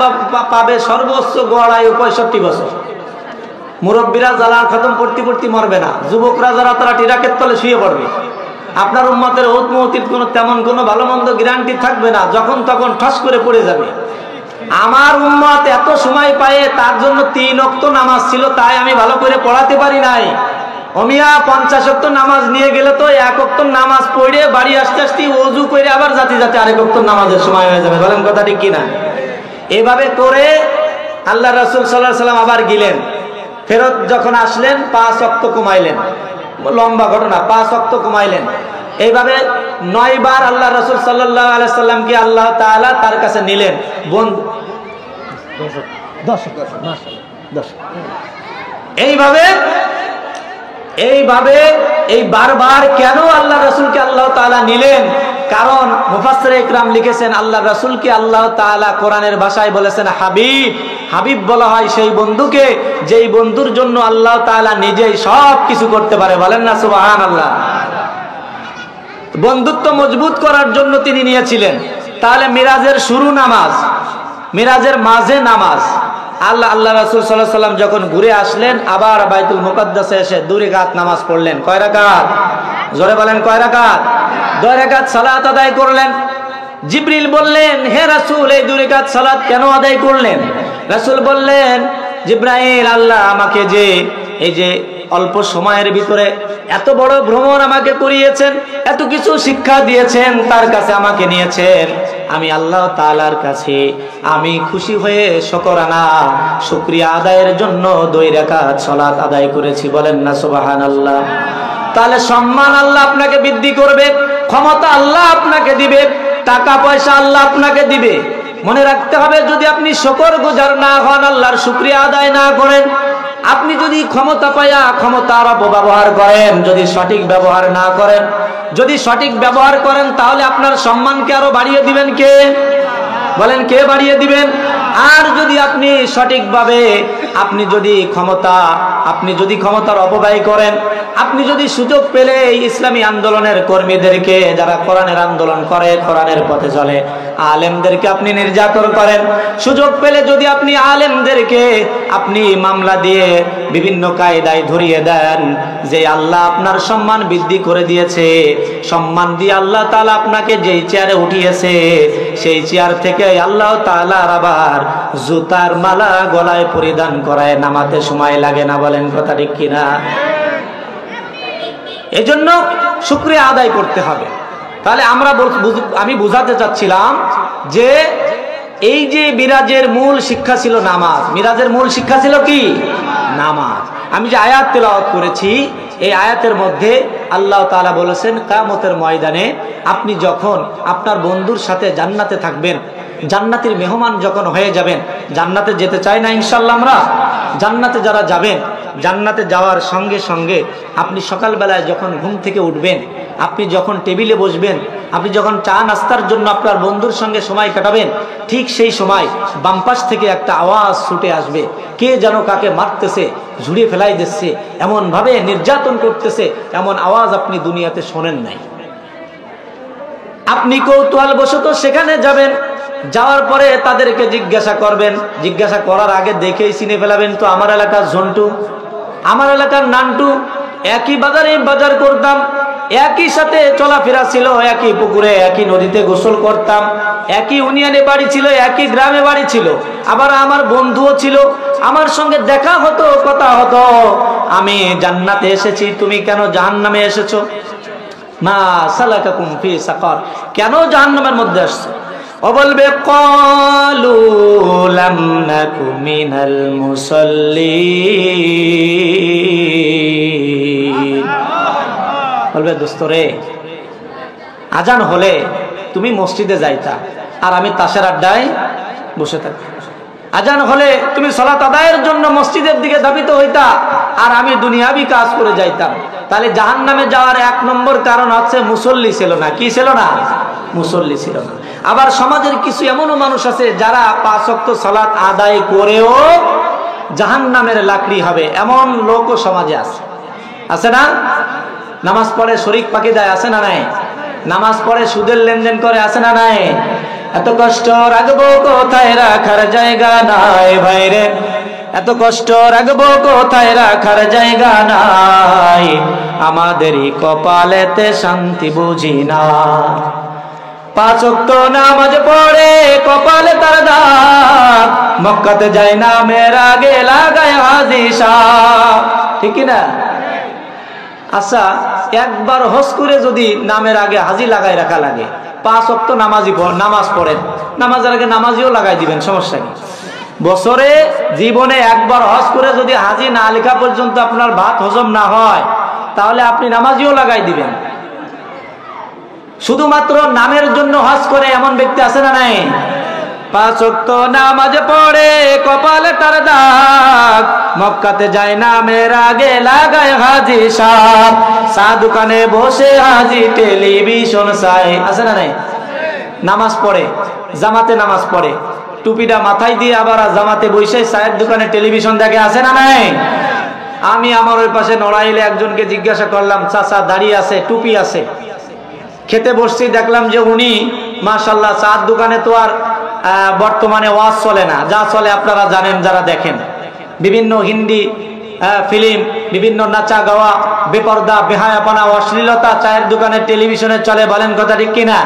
পাবে সর্বোচ্চ গড় আয়ু 65 বছর। মুরব্বীরা জ্বালা খতম পড়তে পড়তে মরবে না, যুবকরা যারা তারা টিরাকের তলে শুয়ে পড়বে। আপনার উম্মতের হুত মৌতির তেমন কোনো ভালো মন্দ গ্যারান্টি থাকবে না, যখন তখন ঠস করে পড়ে যাবে। আমার উম্মত এত সময় পায়, তার জন্য 3 ওয়াক্ত নামাজ ছিল, তাই আমি ভালো করে পড়াতে পারি নাই। অমিয়া 50 ওয়াক্ত নামাজ নিয়ে গেলে তো 1 ওয়াক্ত নামাজ পড়ে বাড়ি আসতে আসতে ওযু করে আবার জাতি আরেক ওয়াক্ত নামাজের সময় হয়ে যাবে। বলেন কথা ঠিক কিনা? এভাবে করে আল্লাহ রাসূল সাল্লাল্লাহু আলাইহি ওয়াসাল্লাম আবার গেলেন, ফেরত যখন আসলেন 5 ওয়াক্ত কমাইলেন। লম্বা ঘটনা, 5 ওয়াক্ত কমাইলেন। এইভাবে 9 বার আল্লাহ রাসূল সাল্লাল্লাহু আলাইহি ওয়াসাল্লামকে আল্লাহ তাআলা তার কাছে নিলেন। 10 এইভাবে এই বারবার কেন আল্লাহ রাসূলকে আল্লাহ তাআলা নিলেন? কারণ মুফাসসিরে ইকরাম লিখেছেন, আল্লাহ রাসূলকে আল্লাহ তাআলা কোরআনের ভাষায় বলেছেন হাবিব। হাবিব বলা হয় সেই বন্ধুকে যেই বন্ধুর জন্য আল্লাহ তাআলা নিজেই সব কিছু করতে পারে। বলেন না সুবহানাল্লাহ। বন্ধুত্ব মজবুত করার জন্য তিনি নিয়েছিলেন। তাহলে মিরাজের শুরু নামাজ, মিরাজের মাঝে নামাজ। আল্লাহ রাসূল সাল্লাল্লাহু আলাইহি ওয়াসাল্লাম যখন ঘুরে আসলেন, আবার বাইতুল মুকাদ্দাসে এসে 2 রাকাত নামাজ পড়লেন। কয় রাকাত? জোরে বলেন, কয় রাকাত? 2 রাকাত সালাত আদায় করলেন। জিবরিল বললেন, হে রাসূল, এই 2 রাকাত সালাত কেন আদায় করলেন? রাসূল বললেন, জিবরাইল, আল্লাহ আমাকে যে এই যে অল্প সময়ের ভিতরে এত বড় ভ্রমণ আমাকে করিয়েছেন, এত কিছু শিক্ষা দিয়েছেন, তার কাছে আমাকে নিয়েছেন। আমি আল্লাহ তাআলার কাছে আমি খুশি হয়ে শুকরানা শুকরিয়া আদায়ের জন্য 2 রাকাত সালাত আদায় করেছি। বলেন না সুবহানাল্লাহ। তাহলে সম্মান আল্লাহ আপনাকে বৃদ্ধি করবে, ক্ষমতা আল্লাহ আপনাকে দিবে, টাকা পয়সা আল্লাহ আপনাকে দিবে। মনে রাখতে হবে, যদি আপনি শুকরগুজার না হন, আল্লাহর শুকরিয়া আদায় না করেন, আপনি যদি ক্ষমতা পায়া ক্ষমতার অপব্যবহার করেন, যদি সঠিক ব্যবহার না করেন, যদি সঠিক ব্যবহার করেন, তাহলে আপনার সম্মানকে আরো বাড়িয়ে দিবেন কে? বলেন, কে বাড়িয়ে দিবেন? আর যদি আপনি সঠিকভাবে আপনি যদি ক্ষমতার অপব্যয় করেন, আপনি যদি সুযোগ পেলে ইসলামী আন্দোলনের কর্মীদেরকে, যারা কোরআনের আন্দোলন করে, কোরআনের পথে চলে, আলেমদেরকে আপনি নির্যাতন করেন, সুযোগ পেলে যদি আপনি আলেমদেরকে আপনি মামলা দিয়ে বিভিন্ন কায়দায় ধরিয়ে দেন, যে আল্লাহ আপনার সম্মান বৃদ্ধি করে দিয়েছে, সম্মান দিয়ে আল্লাহ তাআলা আপনাকে যেই চেয়ারে উঠিয়েছে, সেই চেয়ার থেকে আল্লাহ তাআলা আবার জুতার মালা গলায় পরিধান করায় নামাতে সময় লাগে না। বলেন কথা ঠিক কিনা? এজন্য শুকরিয়া আদায় করতে হবে। তাহলে আমি বুঝাতে চাচ্ছিলাম যে এই যে মিরাজের মূল শিক্ষা ছিল নামাজ। মিরাজের মূল শিক্ষা ছিল কি? নামাজ। আমি যে আয়াত তেলাওয়াত করেছি, এই আয়াতের মধ্যে আল্লাহ তাআলা বলেছেন, কিয়ামতের ময়দানে আপনি যখন আপনার বন্ধুর সাথে জান্নাতে থাকবেন, জান্নাতের মেহমান যখন হয়ে যাবেন, জান্নাতে যেতে চাই না ইনশাআল্লাহ আমরা? জান্নাতে যারা যাবেন, জান্নাতে যাওয়ার সঙ্গে সঙ্গে আপনি সকালবেলায় যখন ঘুম থেকে উঠবেন, আপনি যখন টেবিলে বসবেন, আপনি যখন চা নাস্তার জন্য আপনার বন্ধুর সঙ্গে সময় কাটাবেন, ঠিক সেই সময় বাম পাশ থেকে একটা আওয়াজ ছুটে আসবে, কে যেন কাকে মারতেছে, ঝুড়িয়ে ফেলাই দিচ্ছে, এমনভাবে নির্যাতন করতেছে, এমন আওয়াজ আপনি দুনিয়াতে শোনেন নাই। আপনি কৌতূহলবশত সেখানে যাবেন, যাওয়ার পরে তাদেরকে জিজ্ঞাসা করবেন, জিজ্ঞাসা করার আগে দেখেই চিনে ফেলাবেন, তো আমার এলাকার ঝন্টু, আমার এলাকার নান্টু, একই বাজারে বাজার করতাম, একই সাথে চলাফেরা ছিল, একই পুকুরে একই নদীতে গোসল করতাম, একই ইউনিয়নে বাড়ি ছিল, একই গ্রামে বাড়ি ছিল, আবার আমার বন্ধুও ছিল, আমার সঙ্গে দেখা হতো, কথা হতো। আমি জান্নাতে এসেছি, তুমি কেন জাহান্নামে এসেছো? মা সালাকাকুম ফি সাকার, কেন জাহান্নামের মধ্যে আসছো? ও বলবে, ক্বালু লাম নাকু মিনাল মুসাল্লিন। বলবে, দোস্ত রে, আজান হলে তুমি মসজিদে যাইতা, আর আমি তাসের আড্ডায় বসে থাকতাম। আজান হলে তুমি সালাত আদায়ের জন্য মসজিদের দিকে ধাবিত হইতা, আর আমি দুনিয়াবি কাজ করে যাইতাম। তাহলে জাহান্নামে যাওয়ার 1 নম্বর কারণ হচ্ছে মুসল্লি ছিল না। কি ছিল না? মুসল্লি ছিল না। আবার সমাজের কিছু এমনও মানুষ আছে যারা 5 ওয়াক্ত সালাত আদায় করেও জাহান্নামের লাকড়ি হবে, এমন লোকও সমাজে আছে। আছে না? নামাজ পড়ে শরীক পাকি দেয়, আছে না নাই? নামাজ পড়ে সুদের লেনদেন করে, আছে না নাই? এত কষ্ট রাখবো কোথায়, রাখার জায়গা নাই ভাইরে, এত কষ্ট রাখবো কোথায়, রাখার জায়গা নাই, আমাদেরই কপালেতে শান্তি বুঝি না। 5 ওয়াক্ত নামাজ পড়ে কপালে তার দাগ, মক্কাতে যায় না মেয়ের আগে লাগায় হাজি সাহেব, ঠিক কি না? আচ্ছা, একবার হজ করে যদি নামের আগে হাজি লাগায় রাখা লাগে, 5 ওয়াক্ত নামাজ পড়েন, নামাজের আগে নামাজিও লাগাই দিবেন, সমস্যা নেই। বছরে জীবনে একবার হজ করে যদি হাজি না লেখা পর্যন্ত আপনার ভাত হজম না হয়, তাহলে আপনি নামাজিও লাগাই দিবেন। শুধুমাত্র নামের জন্য হজ করে এমন ব্যক্তি আছে না নাই? 5 ওয়াক্ত নামাজ পড়ে কপালে তার দাগ, মক্কাতে যায় নামের আগে লাগায় হাজি সাহেব, চা দোকানে বসে হাজি টেলিভিশন চায়, আছে না নাই? নামাজ পড়ে, জামাতে নামাজ পড়ে, টুপিটা মাথায় দিয়ে আবার জামাতে বসে চায়ের দোকানে টেলিভিশন দেখে, আছে না নাই? আমি আমার ওই পাশে নড়াইলে একজনকে জিজ্ঞাসা করলাম, চাচা দাড়ি আছে, টুপি আছে, খেতে বসছি, দেখলাম যে উনি মাশাআল্লাহ চার দোকানে তো আর বর্তমানে ওয়াজ চলে না, যা চলে আপনারা জানেন যারা দেখেন, বিভিন্ন হিন্দি ফিল্ম, বিভিন্ন নাচা গাওয়া, বেপরদা বেহায়াপনা অশ্লীলতা চায়ের দোকানে টেলিভিশনে চলে, বলেন কথা ঠিক কিনা?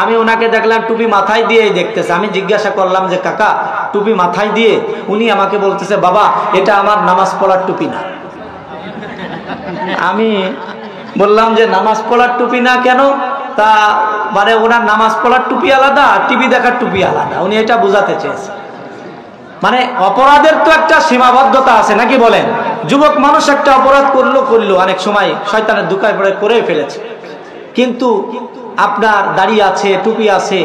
আমি ওনাকে দেখলাম টুপি মাথায় দিয়েই দেখতেছে। আমি জিজ্ঞাসা করলাম যে কাকা টুপি মাথায় দিয়ে? উনি আমাকে বলতেছে, বাবা এটা আমার নামাজ পড়ার টুপি না। আমি বললাম যে নামাজ পড়ার টুপি না কেন? তা মানে ওনার নামাজ পড়ার টুপি আলাদা, টিভি দেখার টুপি আলাদা, উনি এটা বোঝাতে চেয়েছে। মানে অপরাধের তো একটা সীমাবদ্ধতা আছে নাকি বলেন? যুবক মানুষ একটা অপরাধ করলো, অনেক সময় শয়তানের ধোঁকায় পড়ে করে ফেলেছে, কিন্তু আপনার দাড়ি আছে, টুপি আছে,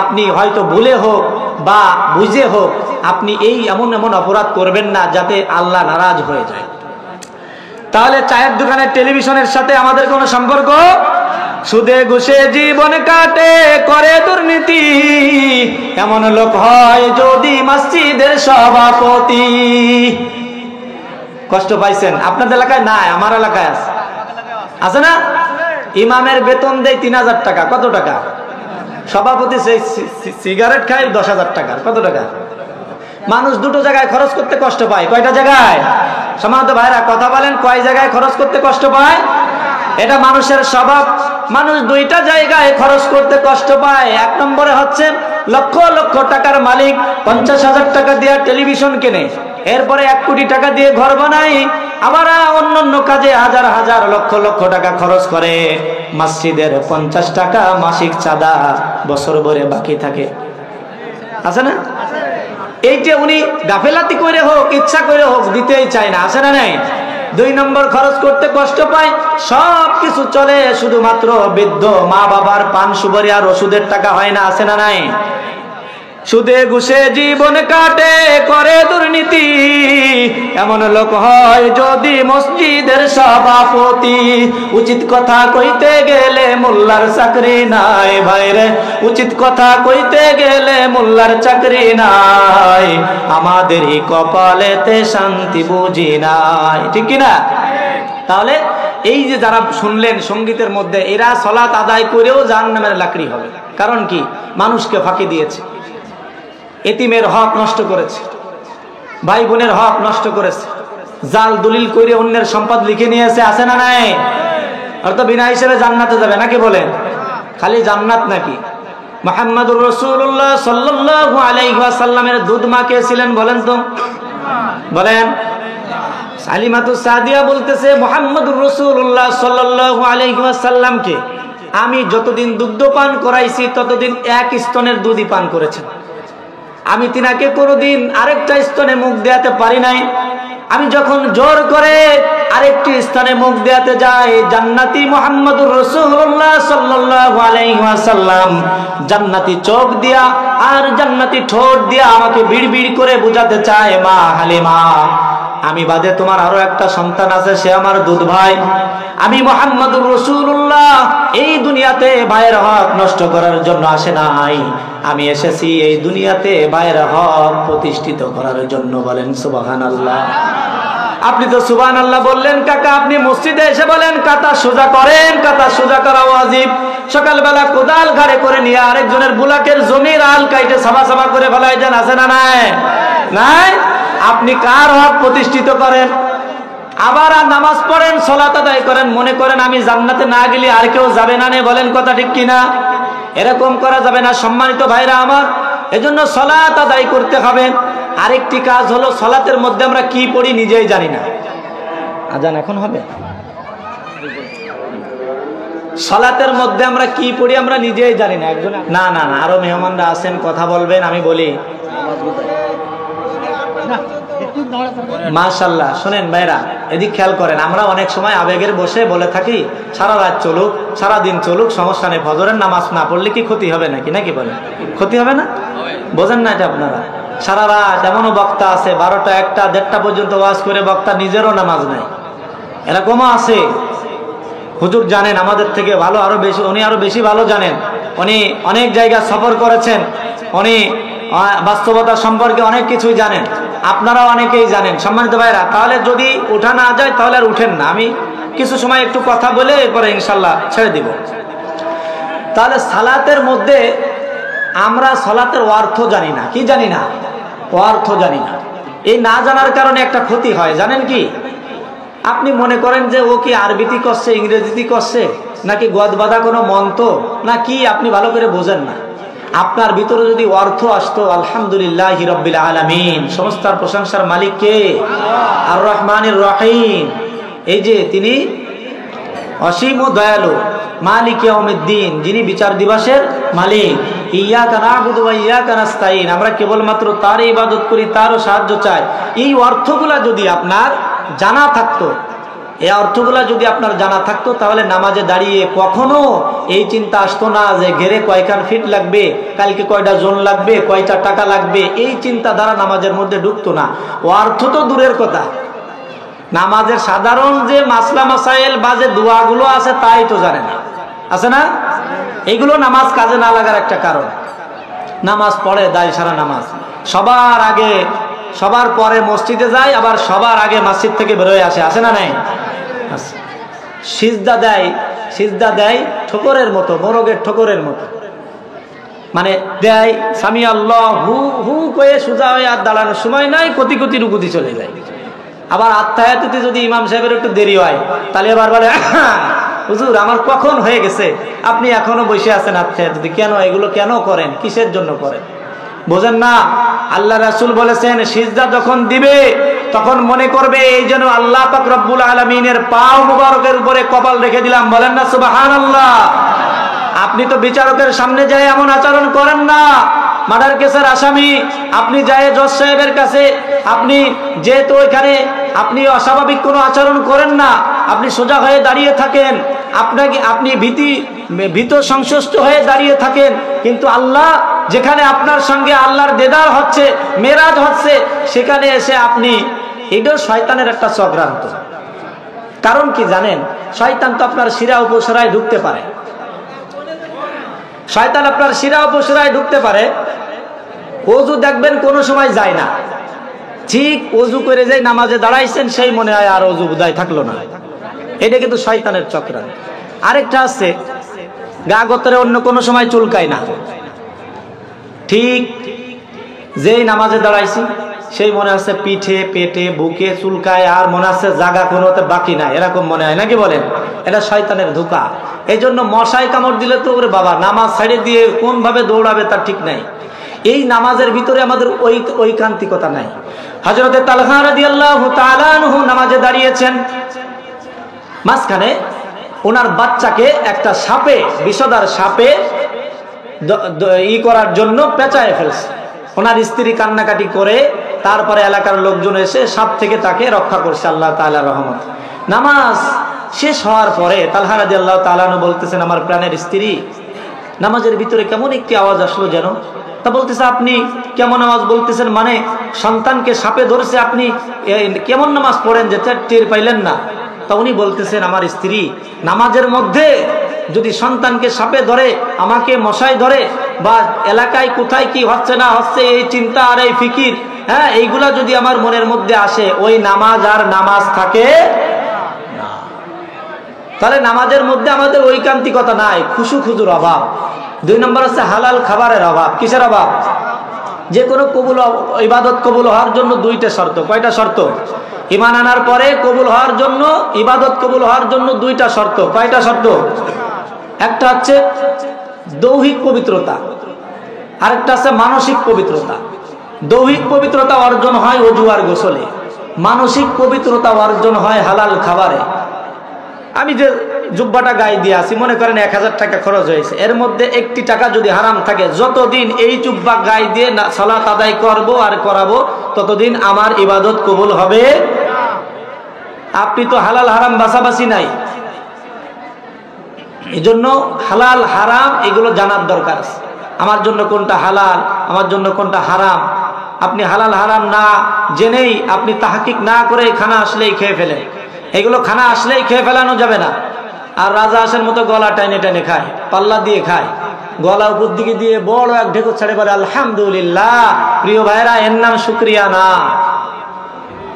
আপনি হয়তো ভুলে হোক বা বুঝে হোক আপনি এই এমন অপরাধ করবেন না যাতে আল্লাহ নারাজ হয়ে যায়। তাহলে চায়ের দোকানের টেলিভিশনের সাথে আমাদের কোনো সম্পর্ক? সুদে ঘুষে জীবন কাটে করে দুর্নীতি, এমন লোক হয় যদি মসজিদের সভাপতি। কষ্ট পাইছেন? আপনাদের এলাকায় নাই, আমার এলাকায় আছে, আছে না? ইমামের বেতন দেয় 3000 টাকা, কত টাকা? সভাপতি সেই সিগারেট খায় 10,000 টাকা, কত টাকা? মানুষ দুটো জায়গায় খরচ করতে কষ্ট পায়, কয়টা জায়গায়? সমান্ত ভাইরা কথা বলেন, কয় জায়গায় খরচ করতে কষ্ট পায়? এটা মানুষের স্বভাব। মানুষ দুইটা জায়গায় খরচ করতে কষ্ট পায়। 1 নম্বরে হচ্ছে লক্ষ লক্ষ টাকার মালিক 50,000 টাকা দিয়ে টেলিভিশন কেনে, এরপরে 1 কোটি টাকা দিয়ে ঘর বানায়, আবার অন্যান্য কাজে হাজার হাজার লক্ষ লক্ষ টাকা খরচ করে, মসজিদের 50 টাকা মাসিক চাঁদা বছর ভরে বাকি থাকে, আছে না? এই যে উনি গাফেলাতি করে হোক ইচ্ছা করে হোক দিতেই চায় না, আছে না নাই? 2 নম্বর খরচ করতে কষ্ট পায়, সব কিছু চলে, শুধুমাত্র বৃদ্ধ মা বাবার পান সুপারি আর ওষুধের টাকা হয় না, আছে না নাই? সুদে ঘুষে জীবন কাটে করে দুর্নীতি, এমন লোক হয় যদি মসজিদের সভাপতি। উচিত কথা কইতে গেলে মোল্লার চাকরি নাই ভাইরে, উচিত কথা কইতে গেলে মোল্লার চাকরি নাই, আমাদেরই কপালেতে শান্তি বুঝি নাই, ঠিক কিনা? তাহলে এই যে যারা শুনলেন সঙ্গীতের মধ্যে, এরা সালাত আদায় করেও জাহান্নামের লাকড়ি হবে। কারণ কি? মানুষকে ফাঁকি দিয়েছে, এতিমের হক নষ্ট করেছে, ভাই বোনের হক নষ্ট করেছে, জাল দলিল করে অন্যের সম্পদ লিখে নিয়েছে, আছে না নাই? আর তো বিনা হিসেবে জান্নাতে যাবে নাকি বলেন? খালি জান্নাত নাকি? মুহাম্মদুর রাসূলুল্লাহ সাল্লাল্লাহু আলাইহি ওয়াসাল্লামের দুধ মা কে ছিলেন বলেন তো? বলেন। সালিমাতু সাদিয়া বলতেছে মুহাম্মদুর রাসূলুল্লাহ সাল্লাল্লাহু আলাইহি ওয়াসাল্লামকে আমি যতদিন দুগ্ধ পান করাইছি ততদিন 1 স্তনের দুধই পান করেছেন। আমি তিনাকে কোনোদিন আরেকটা স্তনে মুখ দেয়াতে পারি নাই। আমি যখন জোর করে আরেকটি স্থানে মুখ দেয়াতে যাই, জান্নাতি মুহাম্মদুর রাসূলুল্লাহ সাল্লাল্লাহু আলাইহি ওয়াসাল্লাম জান্নাতি চোখ দিয়া আর জান্নাতি ঠোঁট দিয়া আমাকে বিড়বিড় করে বুঝাতে চায়, মা হালিমা, আমি বাদে তোমার আরো একটা সন্তান আছে, সে আমার দুধ ভাই। আমি মুহাম্মদুর রাসূলুল্লাহ এই দুনিয়াতে ভাইয়ের হক নষ্ট করার জন্য আসে নাই, আমি এসেছি এই দুনিয়াতে ভাইয়ের হক প্রতিষ্ঠিত করার জন্য। বলেন সুবহানাল্লাহ। আপনি তো সুবহানাল্লাহ বললেন কাকা, আপনি মসজিদে এসে বলেন কাতা সোজা করেন, কাতা সোজা করা ওয়াজিব। সকালবেলা কোদাল ঘাড়ে করে নিয়ে আরেকজনের বুলাকের জমির আল কাইটে সাবা সাবা করে ফেলাই দেন, আছে না নাই? নাই? আপনি কার হক প্রতিষ্ঠিত করেন? আবার আর নামাজ পড়েন, সালাত আদায় করেন, মনে করেন আমি জান্নাতে না গেলে আর কেউ যাবে না। বলেন কথা ঠিক কিনা? এরকম করা যাবে না সম্মানিত ভাইরা আমার। এজন্য সালাত আদায় করতে হবে। আরেকটি কাজ হলো, সালাতের মধ্যে আমরা কি পড়ি নিজেই জানি না। আজান এখন হবে। সালাতের মধ্যে আমরা কি পড়ি আমরা নিজেই জানি না। একজন না না না, আরো মেহমানরা আছেন, কথা বলবেন, আমি বলি। মাশাআল্লাহ, শুনেন ভাইরা, এদিক খেয়াল করেন। আমরা অনেক সময় আবেগের বসে বলে থাকি সারা রাত চলুক, সারা দিন চলুক, সমস্যা নেই, ফজরের নামাজ না পড়লে কি ক্ষতি হবে নাকি? নাকি বলেন? ক্ষতি হবে না? বোঝেন না এটা আপনারা? সারা রাত এমনও বক্তা আছে 12টা 1টা 1:30টা পর্যন্ত ওয়াজ করে বক্তা নিজেরও নামাজ নাই, এরকমও আছে। হুজুর জানেন আমাদের থেকে ভালো, আরো বেশি, উনি আরো বেশি ভালো জানেন। উনি অনেক জায়গা সফর করেছেন, উনি বাস্তবতা সম্পর্কে অনেক কিছুই জানেন, আপনারাও অনেকেই জানেন সম্মানিত ভাইরা। তাহলে যদি উঠা না যায় তাহলে আর উঠেন না, আমি কিছু সময় একটু কথা বলে এরপরে ইনশাল্লাহ ছেড়ে দিব। তাহলে সালাতের মধ্যে আমরা সালাতের অর্থ জানি না। কি জানি না? অর্থ জানি না। এই না জানার কারণে একটা ক্ষতি হয়, জানেন কি? আপনি মনে করেন যে ও কি আরবিতে করছে, ইংরেজিতে করছে, নাকি গদবাদা কোনো মন্ত্র না কি, আপনি ভালো করে বোঝেন না। আপনার ভিতরে যদি অর্থ আসতো, আলহামদুলিল্লাহি রাব্বিল আলামিন, সমস্ত প্রশংসার মালিক কে? আর রহমানির রহিম, এই যে তিনি অসীম ও দয়ালু, মালিক ইয়াউমিদ্দিন, যিনি বিচার দিবসের মালিক। ইয়্যাকা না'বুদু ওয়া ইয়্যাকা নাস্তাঈন, আমরা কেবলমাত্র তার ইবাদত করি, তারও সাহায্য চাই। এই অর্থগুলা যদি আপনার জানা থাকতো, এই অর্থগুলা যদি আপনার জানা থাকতো, তাহলে নামাজে দাঁড়িয়ে কখনো এই চিন্তা আসতো না যে ঘেরে কয়খান ফিট লাগবে, কালকে কয়টা জোন লাগবে, কয়টা টাকা লাগবে, এই চিন্তা ধারা নামাজের মধ্যে ঢুকতো না। অর্থ তো দূরের কথা, নামাজের সাধারণ যে মাসলা মাসাইল বা যে দোয়াগুলো আছে তাই তো জানে না, আছে না? এইগুলো নামাজ কাজে না লাগার একটা কারণ। নামাজ পড়ে দায় সারা নামাজ, সবার আগে সবার পরে মসজিদে যায়, আবার সবার আগে মসজিদ থেকে বেরোয় আসে, আসে না? নাই। সিজদা দেয়, সিজদা দেয় ঠোকরের মতো, মোরগের ঠোকরের মতো, মানে দেয় সামি আল্লাহ হু হু কয়ে সোজা হয়ে আর দাঁড়ানোর সময় নাই, কোটি কোটি রুকুতি চলে যায়। আবার আত্মায়াতুতে যদি ইমাম সাহেবের একটু দেরি হয়, তাহলে এবার বলে হুজুর আমার কখন হয়ে গেছে, আপনি এখনো বসে আছেন আত্মায়াতুতে, কেন এগুলো কেন করেন, কিসের জন্য করেন? বোঝেন না? আল্লাহ রাসূল বলেছেন সিজদা যখন দিবে তখন মনে করবে এই যেন আল্লাহ পাক রব্বুল আলামিনের পাও মুবারকের উপরে কপাল রেখে দিলাম। বলেন না সুবহানাল্লাহ? আপনি তো বিচারকের সামনে যায় এমন আচরণ করেন না, মার্ডার কেসের আসামি আপনি যায় জজ সাহেবের কাছে, আপনি যেহেতু ওইখানে আপনি অস্বাভাবিক কোনো আচরণ করেন না, আপনি সোজা হয়ে দাঁড়িয়ে থাকেন, আপনি ভীত সংশ্লিষ্ট হয়ে দাঁড়িয়ে থাকেন, কিন্তু আল্লাহ যেখানে আপনার সঙ্গে আল্লাহর দেদার হচ্ছে, মেরাজ হচ্ছে, সেখানে এসে আপনি, এটাও শয়তানের একটা চক্রান্ত। কারণ কি জানেন? শয়তান তো আপনার শিরা উপশিরায় ঢুকতে পারে, শয়তান আপনার শিরা উপশিরায় ঢুকতে পারে। ওযু দেখবেন কোনো সময় যায় না, ঠিক ওযু করে যাই নামাজে দাঁড়াইছেন, সেই মনে হয় আর ওযু বোধহয় থাকলো না। এটা কিন্তু শয়তানের চক্রান্ত। আরেকটা আছে, গা গোতরে অন্য কোনো সময় চুলকায় না, ঠিক যেই নামাজে দাঁড়াইছি সেই মনে আছে পিঠে পেটে বুকে চুলকায়, আর মনে আছে জায়গা কোনোতে বাকি নাই, এরকম মনে হয়, নাকি বলেন? এটা শয়তানের ধোঁকা। এই জন্য মশাই কামড় দিলে তো ওরে বাবা নামাজ ছেড়ে দিয়ে কোন ভাবে দৌড়াবে তার ঠিক নাই। এই নামাজের ভিতরে আমাদের ঐকান্তিকতা নাই। হযরতে তালহা রাদিয়াল্লাহু তাআলা আনহু নামাজে দাঁড়িয়েছেন, মাঝখানে ওনার বাচ্চাকে একটা সাপে, বিষধর সাপে করার জন্য পেঁচায় ফেলছে। ওনার স্ত্রী কান্নাকাটি করে তারপরে এলাকার লোকজন এসে সাপ থেকে তাকে রক্ষা করছে আল্লাহ তাআলার রহমত। নামাজ শেষ হওয়ার পরে তালহা রাদিয়াল্লাহু তাআলা আনহু বলতেছেন, আমার প্রাণের স্ত্রী, নামাজের ভিতরে কেমন একটি আওয়াজ আসলো যেন। তা বলতেছে, আপনি কেমন আওয়াজ বলতেছেন? মানে সন্তানকে সাপে ধরছে, আপনি কেমন নামাজ পড়েন যে টের পাইলেন না? তা উনি বলতেছেন, আমার স্ত্রী নামাজের মধ্যে যদি সন্তানকে সাপে ধরে, আমাকে মশাই ধরে, বা এলাকায় কোথায় কি হচ্ছে না হচ্ছে এই চিন্তা আর এই ফিকির, হ্যাঁ, এইগুলা যদি আমার মনের মধ্যে আসে, ওই নামাজ আর নামাজ থাকে না। তাহলে নামাজের মধ্যে আমাদের ঐকান্তিকতা নাই, খুশু খুজুর অভাব। 2 নম্বর হচ্ছে হালাল খাবারের অভাব। কিসের অভাব? যে কোনো ইবাদত কবুল হওয়ার জন্য দুইটা শর্ত। কয়টা শর্ত? ঈমান আনার পরে কবুল হওয়ার জন্য, ইবাদত কবুল হওয়ার জন্য দুইটা শর্ত। কয়টা শর্ত? একটা হচ্ছে দৈহিক পবিত্রতা, আরেকটা আছে মানসিক পবিত্রতা। দৈহিক পবিত্রতা অর্জন হয় ওযু আর গোসলে, মানসিক পবিত্রতা অর্জন হয় হালাল খাবারে। আমি যে জুব্বাটা গায়ে দিয়ে আসি, মনে করেন 1000 টাকা খরচ হয়েছে, এর মধ্যে 1টি টাকা যদি হারাম থাকে, যতদিন এই জুব্বা গায়ে দিয়ে সালাত আদায় করব আর করাবো, ততদিন আমার ইবাদত কবুল হবে। আপনি তো হালাল হারাম বাছাবাছি নাই, এজন্য হালাল হারাম এগুলো জানার দরকার আছে। আমার জন্য কোনটা হালাল, আমার জন্য কোনটা হারাম। আপনি হালাল হারাম না জেনেই, আপনি তাহকিক না করে খানা আসলেই খেয়ে ফেলেন। এগুলো খানা আসলেই খেয়ে ফেলানো যাবে না। আর রাজা আসের মতো গলা টাইনে টাইনে খায়, পাল্লা দিয়ে খায়, গলা উপর দিকে দিয়ে বড় এক ঢেকুর ছাড়ে বলে আলহামদুলিল্লাহ। প্রিয় ভাইরা, এর নাম শুকরিয়া না।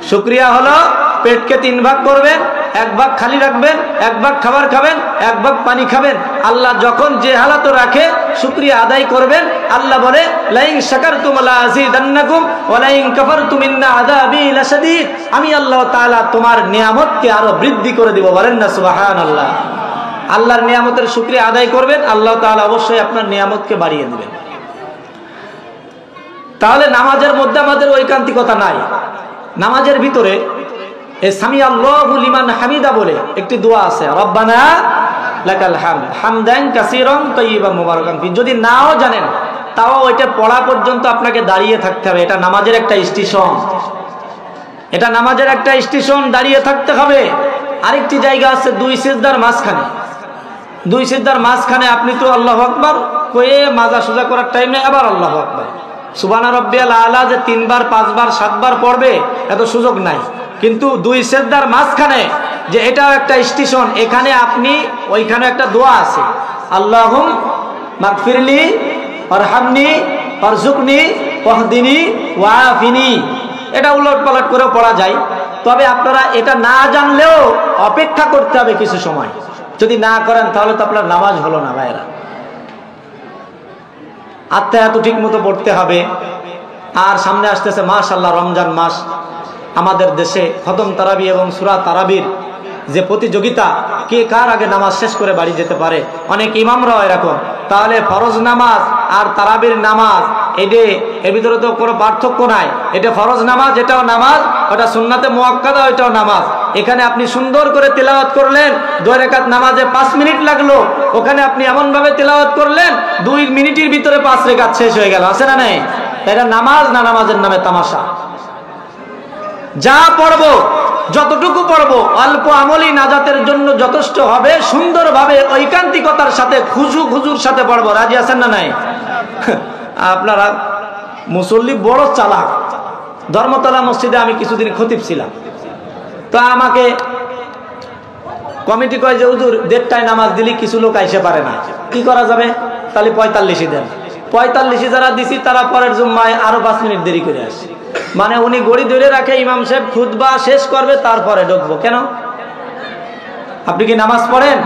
শুকরিয়া হলো পেটকে 3 ভাগ করবেন, 1 ভাগ খালি রাখবেন, 1 ভাগ খাবার খাবেন, 1 ভাগ পানি খাবেন। আল্লাহ যখন যে হালাত রাখে শুকরিয়া আদায় করবেন। আল্লাহ বলে লাইন শাকারতুম লাযিদান্নাকুম ওয়া লাইন কাফারতুম ইন্না আযাবি লাশাদীদ। আমি আল্লাহ তাআলা তোমার নিয়ামতকে আরো বৃদ্ধি করে দিব। বলেন না সুবহানাল্লাহ। আল্লাহর নিয়ামতের শুকরিয়া আদায় করবেন, আল্লাহ তাআলা অবশ্যই আপনার নিয়ামতকে বাড়িয়ে দিবেন। তাহলে নামাজের মধ্যে আমাদের ঐকান্তিকতা নাই। নামাজের ভিতরে সামি আল্লাহু লিমান হামিদা বলে একটি দোয়া আছে, রব্বানা লাকাল হামদ হামদান কাসীরান তাইয়িবান মুবারাকান ফি। যদি নাও জানেন তাও ওইটা পড়া পর্যন্ত আপনাকে দাঁড়িয়ে থাকতে হবে। এটা নামাজের একটা স্টেশন, এটা নামাজের একটা স্টেশন, দাঁড়িয়ে থাকতে হবে। আরেকটি জায়গা আছে 2 সিজদার মাঝখানে। 2 সিজদার মাঝখানে আপনি তো আল্লাহু আকবার কয়ে মাজা সোজা করার টাইমে আবার আল্লাহু আকবার সুবহান রাব্বিয়াল আলা যে 3 বার 5 বার 7 বার পড়বে এত সুযোগ নাই। কিন্তু 2 সিজদার মাঝখানে যে এটাও একটা স্টেশন, এখানে আপনি ওইখানে একটা দোয়া আছে, আল্লাহুম মাগফিরলি ওয়ারহামনি ওয়ারযুকনি ওয়াহদিনি ওয়াআফিনি। এটা উলট পালট করে পড়া যায়। তবে আপনারা এটা না জানলেও অপেক্ষা করতে হবে কিছু সময়। যদি না করেন তাহলে তো আপনার নামাজ হলো না ভাইরা। আত্মায়াত ঠিক মতো পড়তে হবে। আর সামনে আসতেছে মাশাআল্লাহ রমজান মাস। আমাদের দেশে খতম তারাবি এবং সূরা তারাবির যে প্রতিযোগিতা, কে কার আগে নামাজ শেষ করে বাড়ি যেতে পারে, অনেক ইমামরাও এরকম। তাহলে ফরজ নামাজ আর তারাবির নামাজ এর ভিতরে তো কোনো পার্থক্য নাই। এটা ফরজ নামাজ, এটাও নামাজ, ওটা সুন্নাতে মুআক্কাদা, ওইটাও নামাজ। এখানে আপনি সুন্দর করে তেলাওয়াত করলেন, 2 রাকাত নামাজে 5 মিনিট লাগলো, ওখানে আপনি এমন ভাবে তেলাওয়াত করলেন 2 মিনিটের ভিতরে 5 রাকাত শেষ হয়ে গেল। আছে না নাই? এটা নামাজ না নামাজের নামে তামাশা? যা পড়বো, যতটুকু পড়বো অল্প আমলি নাজাতের জন্য যথেষ্ট হবে। সুন্দরভাবে ঐকান্তিকতার সাথে খুজুর সাথে পড়বো। রাজি আছেন না নাই? আপনারা মুসল্লি বড় চালাক। ধর্মতলা মসজিদে আমি কিছুদিন খতিব ছিলাম। তো আমাকে কমিটি কয় যে হুজুর 1:30টায় নামাজ দিলি কিছু লোক আইসে পারে না, কি করা যাবে? তাহলে 45 দেন। 45 যারা দিছি তারা পরের জুম্মায় আরো 5 মিনিট দেরি করে আসে। মানে উনি গড়ি ধরে রাখে, ইমাম সাহেব খুতবা শেষ করবে তারপরে ঢুকবো। কেন? আপনি কি নামাজ পড়েন?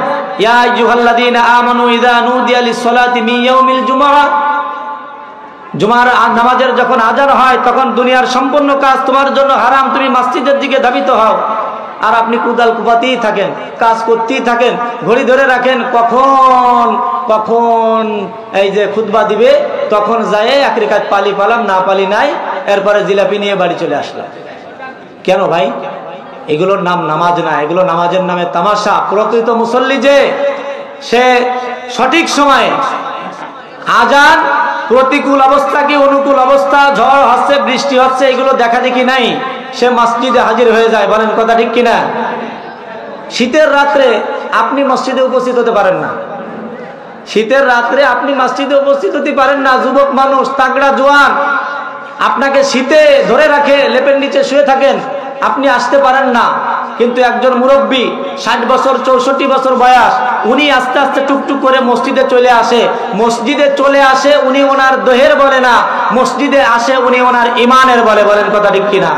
ইয়া আইয়ুহাল্লাযীনা আমানু ইযা নুদিয়া লিস-সালাতি মিন ইয়াউমিল জুমআহ। জুমার নামাজের যখন আজান হয় তখন দুনিয়ার সম্পূর্ণ কাজ তোমার জন্য হারাম, তুমি মসজিদের দিকে ধাবিত হও। আর আপনি কুদাল কুপাতেই থাকেন, কাজ করতেই থাকেন, ঘড়ি ধরে রাখেন কখন এই যে খুতবা দিবে, তখন যায় 1 রাকাত পালি পালাম, না পালি নাই, এরপরে জিলাপি নিয়ে বাড়ি চলে আসলাম। কেন ভাই? এগুলোর নাম নামাজ না, এগুলো নামাজের নামে তামাশা। প্রকৃত মুসল্লি যে সে সঠিক সময়ে আজান, প্রতিকূল অবস্থা কি অনুকূল অবস্থা, ঝড় হচ্ছে বৃষ্টি হচ্ছে, এগুলো দেখা দেখি নাই, সে মসজিদে হাজির হয়ে যায়। বলেন কথা ঠিক কিনা? শীতের রাত্রে আপনি মসজিদে উপস্থিত হতে পারেন না। শীতের রাত্রে আপনি মসজিদে উপস্থিত হতে পারেন না। যুবক মানুষ, তাগড়া জোয়ান, আপনাকে শীতে ধরে রাখে, লেপের নিচে শুয়ে থাকেন, আপনি আসতে পারেন না। কিন্তু একজন মুরব্বী 60 বছর 64 বছর বয়স, উনি আস্তে আস্তে টুকটুক করে মসজিদে চলে আসে। মসজিদে চলে আসে উনি ওনার দেহের বলে না, মসজিদে আসে উনি ওনার ইমানের বলে। বলেন কথা ঠিক কিনা?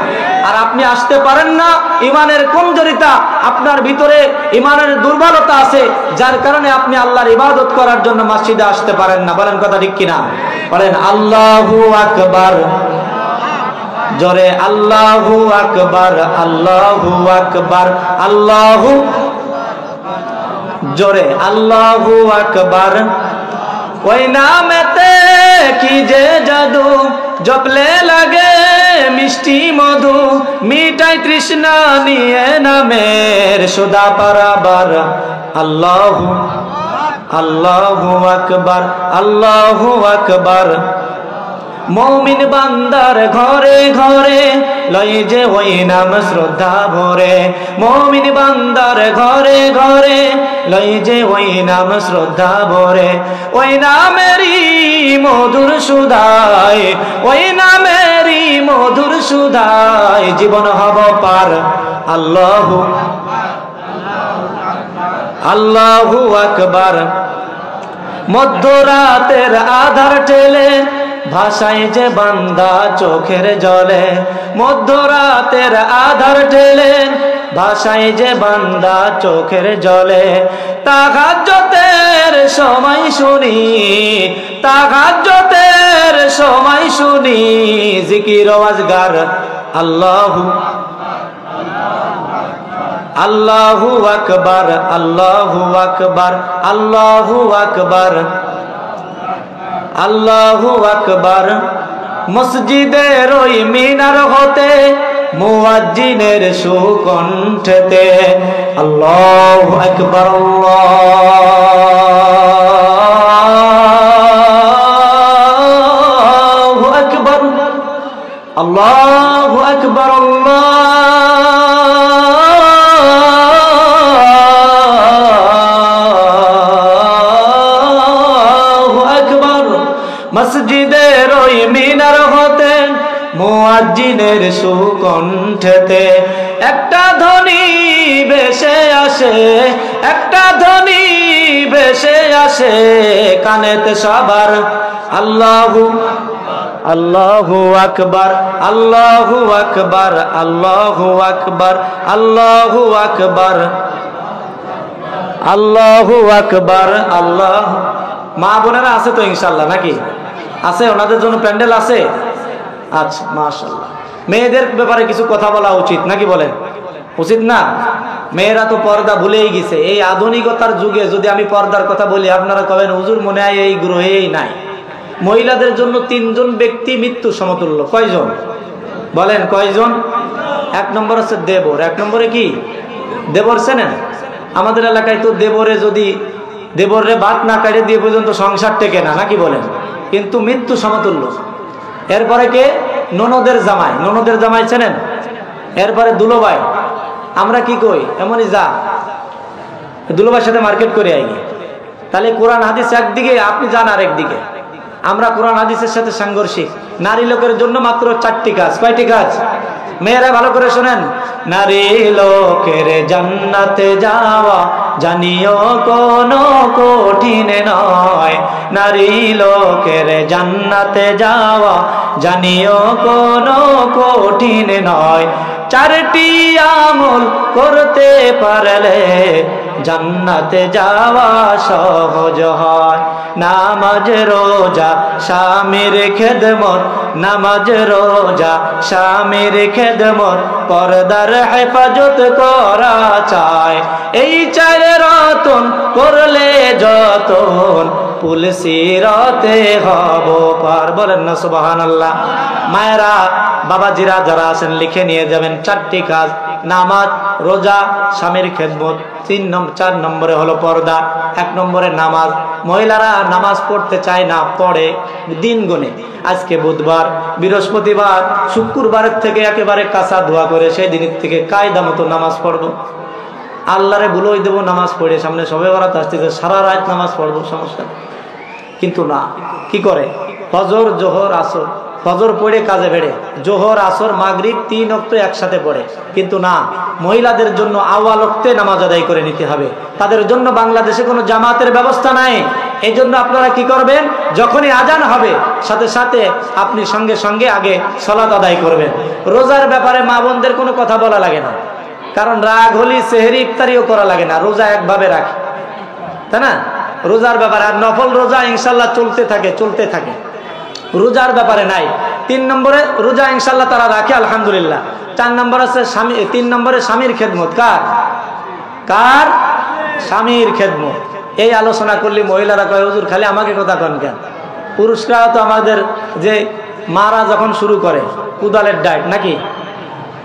আর আপনি আসতে পারেন না, ইমানের কমজোরিতা, আপনার ভিতরে ইমানের দুর্বলতা আছে, যার কারণে আপনি আল্লাহর ইবাদত করার জন্য মসজিদে আসতে পারেন না। বলেন কথা ঠিক কিনা? বলেন আল্লাহু আকবার, জোরে আল্লাহু আকবার, আল্লাহু আকবার, আল্লাহু, জোরে আল্লাহু আকবার। ওই নামেতে কি যে জাদু, জপলে লাগে মিষ্টি মধু, মিঠাই তৃষ্ণা নিয়ে নামের সুধা পারাবার। আল্লাহু, আল্লাহু আকবার, আল্লাহু আকবার। মুমিন বান্দার ঘরে ঘরে লই যে ওই নাম শ্রদ্ধা ভরে, মুমিন বান্দার ঘরে ঘরে লই যে ওই নাম শ্রদ্ধা ভরে। ওই নামেরই মধুর সুধায়, ওই নামেরই মধুর সুধায় জীবন হব পার। আল্লাহু, আল্লাহু আকবার। মধ্যরাতের আধার ঠেলে ভাষায় যে বান্দা চোখের জলে, মধ্যরাতের আধার ঠেলে ভাষায় যে বান্দা চোখের জলে। তাহাজ্জুদের সময় শুনি, তাহাজ্জুদের সময় শুনি জিকির ওয়াজগার। আল্লাহু, আল্লাহু আকবার, আল্লাহু আকবার, আল্লাহু আকবার, আল্লাহু আকবার। মসজিদের ওই মিনার হতে মুয়াজ্জিনের সুকণ্ঠেতে আল্লাহু আকবার, আল্লাহু আকবার, আল্লাহু আকবার, মসজিদের ওই মিনার হতে মুয়াজ্জিনের সুকণ্ঠেতে একটা ধ্বনি ভেসে আসে, একটা ধ্বনি ভেসে আসে কানেতে সবার। আল্লাহু, আল্লাহু আকবার, আল্লাহু আকবার, আল্লাহু আকবার, আল্লাহু আকবার, আল্লাহু আকবার। আল্লাহ, মা বোনেরা আছে তো ইনশাআল্লাহ নাকি? আছে? ওনাদের জন্য প্যান্ডেল আছে? আচ্ছা, মাশাআল্লাহ। মেয়েদের ব্যাপারে কিছু কথা বলা উচিত নাকি? বলেন উচিত না? মেয়েরা তো পর্দা ভুলেই গেছে। এই আধুনিকতার যুগে যদি আমি পর্দার কথা বলি, আপনারা কবেন হুজুর মনে হয় এই গ্রহেই নাই। মহিলাদের জন্য 3 জন ব্যক্তি মৃত্যু সমতুল্য। কয়জন? বলেন কয়জন? 1 নম্বর হচ্ছে দেবর। 1 নম্বরে কি? দেবর চেনেন? আমাদের এলাকায় তো দেবরে যদি দেবরে ভাত না কাটে দিয়ে পর্যন্ত সংসার টেকে না, নাকি বলেন? কিন্তু মৃত্যু সমতুল্য। এরপরে কে? ননদের জামাই। ননদের জামাই চেনেন? এরপরে দুলোভাই। আমরা কি কই? এমনই যা দুলোভাইয়ের সাথে মার্কেট করে আইনি। তাহলে কোরআন হাদিস একদিকে, আপনি যান আরেকদিকে। আমরা কোরআন হাদিসের সাথে সাংঘর্ষিক। নারী লোকের জন্য মাত্র 4টি কাজ। কয়টি কাজ? মেয়েরা ভালো করে শোনেন। নারী লোকের জান্নাতে যাওয়া জানিও কোনো কঠিন নয়, নারী লোকের জান্নাতে যাওয়া জানিও কোনো কঠিন নয়। 4টি আমল করতে পারলে জান্নাতে যাওয়া সহজ হয়। নামাজ রোজা স্বামীর খেদমত, নামাজ রোজা স্বামীর খেদমত, পর্দার হেফাজত করা চায়। এই 4 রতন করলে যতন পুলসিরতে হব পার। বলেন না সুবহানাল্লাহ? মায়েরা, বাবাজিরা যারা আছেন লিখে নিয়ে যাবেন। 4টি কাজ: নামাজ, রোজা, স্বামীর খেদমত। 4 নম্বরে হলো পর্দা। 1 নম্বরে নামাজ। মহিলারা নামাজ পড়তে চায় না, পড়ে দিন গুনে। আজকে বুধবার, বৃহস্পতিবার, শুক্রবারের থেকে একেবারে কাঁচা ধোয়া করে সেই দিনের থেকে কায়দা মতো নামাজ পড়বো, আল্লাহরে বুলোই দেবো, নামাজ পড়ে সামনে সবে বরাত আসতেছে, সারা রাত নামাজ পড়বো, সমস্যা। কিন্তু না, কি করে? ফজর, জোহর, আসর। ফজর পড়ে কাজে বেড়ে, জোহর, আসর, মাগরিব 3 ওয়াক্ত একসাথে পড়ে। কিন্তু না, মহিলাদের জন্য আওয়াল ওয়াক্তে নামাজ আদায় করে নিতে হবে। তাদের জন্য বাংলাদেশে কোনো জামাতের ব্যবস্থা নাই। এই জন্য আপনারা কি করবেন, যখনই আজান হবে সাথে সাথে আপনি সঙ্গে সঙ্গে আগে সালাত আদায় করবেন। রোজার ব্যাপারে মা বোনদের কোনো কথা বলা লাগে না, কারণ রাগ হলি সেহরি ইফতারিও করা লাগে না, রোজা একভাবে রাখে, তাই না? রোজার ব্যাপারে আর নফল রোজা ইনশাল্লাহ চলতে থাকে, রোজার ব্যাপারে নাই। 3 নম্বরে রোজা ইনশাল্লাহ তারা রাখে, আলহামদুলিল্লাহ। 4 নম্বর আছে স্বামী, 3 নম্বরে স্বামীর খেদমত। কার? স্বামীর খেদমত। এই আলোচনা করলে মহিলারা কয় হুজুর খালি আমাকে কথা কন কেন? পুরুষরা তো আমাদের যে মারা যখন শুরু করে কুদালের ডাইট নাকি,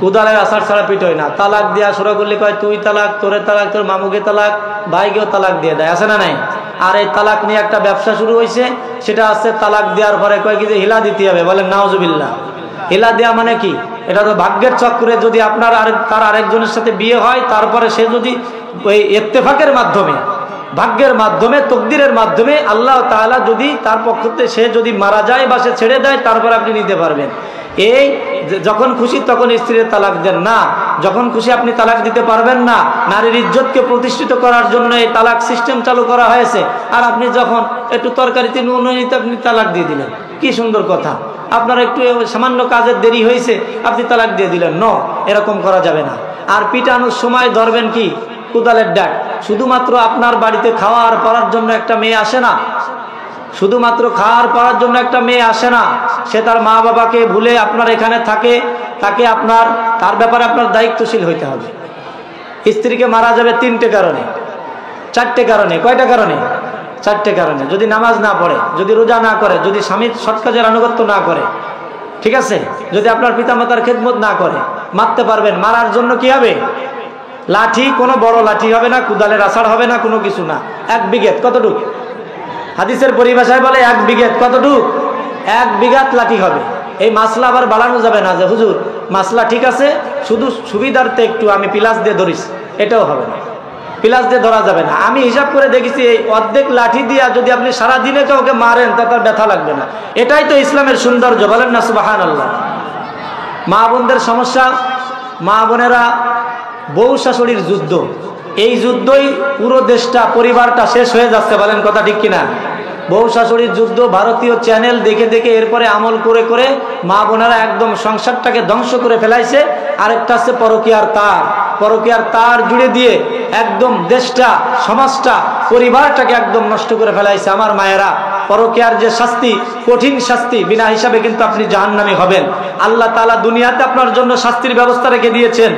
কুদালের আসার ছাড়া পিট হয় না, তালাক দেওয়া শুরু করলে কয় তুই তালাক, তোরে তালাক, তোর মামুকে তালাক, ভাইকেও তালাক দিয়ে দেয়, আছে না নাই? আর এই তালাক নিয়ে একটা ব্যবসা শুরু হয়েছে, সেটা আছে তালাক দেওয়ার পরে কয় কি যে হিলা দিতে হবে, বলেন নাউজুবিল্লাহ। হিলা দেওয়া মানে কি? এটা তো ভাগ্যের চক্রে যদি আপনার তার আরেকজনের সাথে বিয়ে হয়, তারপরে সে যদি ওই ইত্তেফাকের মাধ্যমে, ভাগ্যের মাধ্যমে, তকদিরের মাধ্যমে আল্লাহ তাআলা যদি তার পক্ষ থেকে সে যদি মারা যায় বা সে ছেড়ে দেয়, তারপর আপনি নিতে পারবেন। এই যখন খুশি তখন স্ত্রীর তালাক দেন না, যখন খুশি আপনি তালাক দিতে পারবেন না। নারীর ইজ্জতকে প্রতিষ্ঠিত করার জন্য এই তালাক সিস্টেম চালু করা হয়েছে, আর আপনি যখন একটু তরকারিতে নুন নিতে আপনি তালাক দিয়ে দিলেন, কি সুন্দর কথা। আপনার একটু সামান্য কাজের দেরি হয়েছে, আপনি তালাক দিয়ে দিলেন। ন, এরকম করা যাবে না। আর পিটানোর সময় ধরবেন কি কুদালের ডাক। শুধুমাত্র আপনার বাড়িতে খাওয়ার পড়ার জন্য একটা মেয়ে আসে না, শুধুমাত্র খাওয়ার পড়ার জন্য একটা মেয়ে আসে না, সে তার মা বাবাকে ভুলে আপনার এখানে থাকে, তাকে তার ব্যাপারে আপনার দায়িত্বশীল হইতে হবে। স্ত্রীকে মারা যাবে 3টে কারণে, 4টে কারণে। কয়টা কারণে? 4টে কারণে। যদি নামাজ না পড়ে, যদি রোজা না করে, যদি স্বামীর সৎ কাজের আনুগত্য না করে, ঠিক আছে, যদি আপনার পিতামাতার খেদমত না করে, মারতে পারবেন। মারার জন্য কি হবে? লাঠি, কোনো বড় লাঠি হবে না, কুদালের আষাঢ় হবে না, কোনো কিছু না। 1 বিঘত কতটুক? হাদিসের পরিভাষায় বলে 1 বিঘত কতটুক? 1 বিঘাত লাঠি হবে। এই মাসলা আবার বাড়ানো যাবে না যে হুজুর মাসলা ঠিক আছে, শুধু সুবিধার্থে একটু আমি পিলাস দিয়ে ধরিস, এটাও হবে না, পিলাস দিয়ে ধরা যাবে না। আমি হিসাব করে দেখেছি এই অর্ধেক লাঠি দিয়ে যদি আপনি সারাদিনে কাউকে মারেন তা তার ব্যথা লাগবে না। এটাই তো ইসলামের সৌন্দর্য, বলেন না সুবহানাল্লাহ। মা বোনদের সমস্যা, মা বোনেরা বউ শাশুড়ির যুদ্ধ, এই যুদ্ধই পুরো দেশটা, পরিবারটা শেষ হয়ে যাচ্ছে, বলেন কথা ঠিক কিনা? বউ শাশুড়ির যুদ্ধ, ভারতীয় চ্যানেল দেখে দেখে এরপরে আমল করে করে মা বোনেরা একদম সংসারটাকে ধ্বংস করে ফেলাইছে। আরেকটা আছে পরকীয়ার তার, পরকীয়ার তার জুড়ে দিয়ে একদম দেশটা, সমাজটা, পরিবারটাকে একদম নষ্ট করে ফেলাইছে। আমার মায়েরা, পরকীয়ার যে শাস্তি, কঠিন শাস্তি, বিনা হিসাবে কিন্তু আপনি জাহান্নামী হবেন। আল্লাহ তাআলা দুনিয়াতে আপনার জন্য শাস্তির ব্যবস্থা রেখে দিয়েছেন,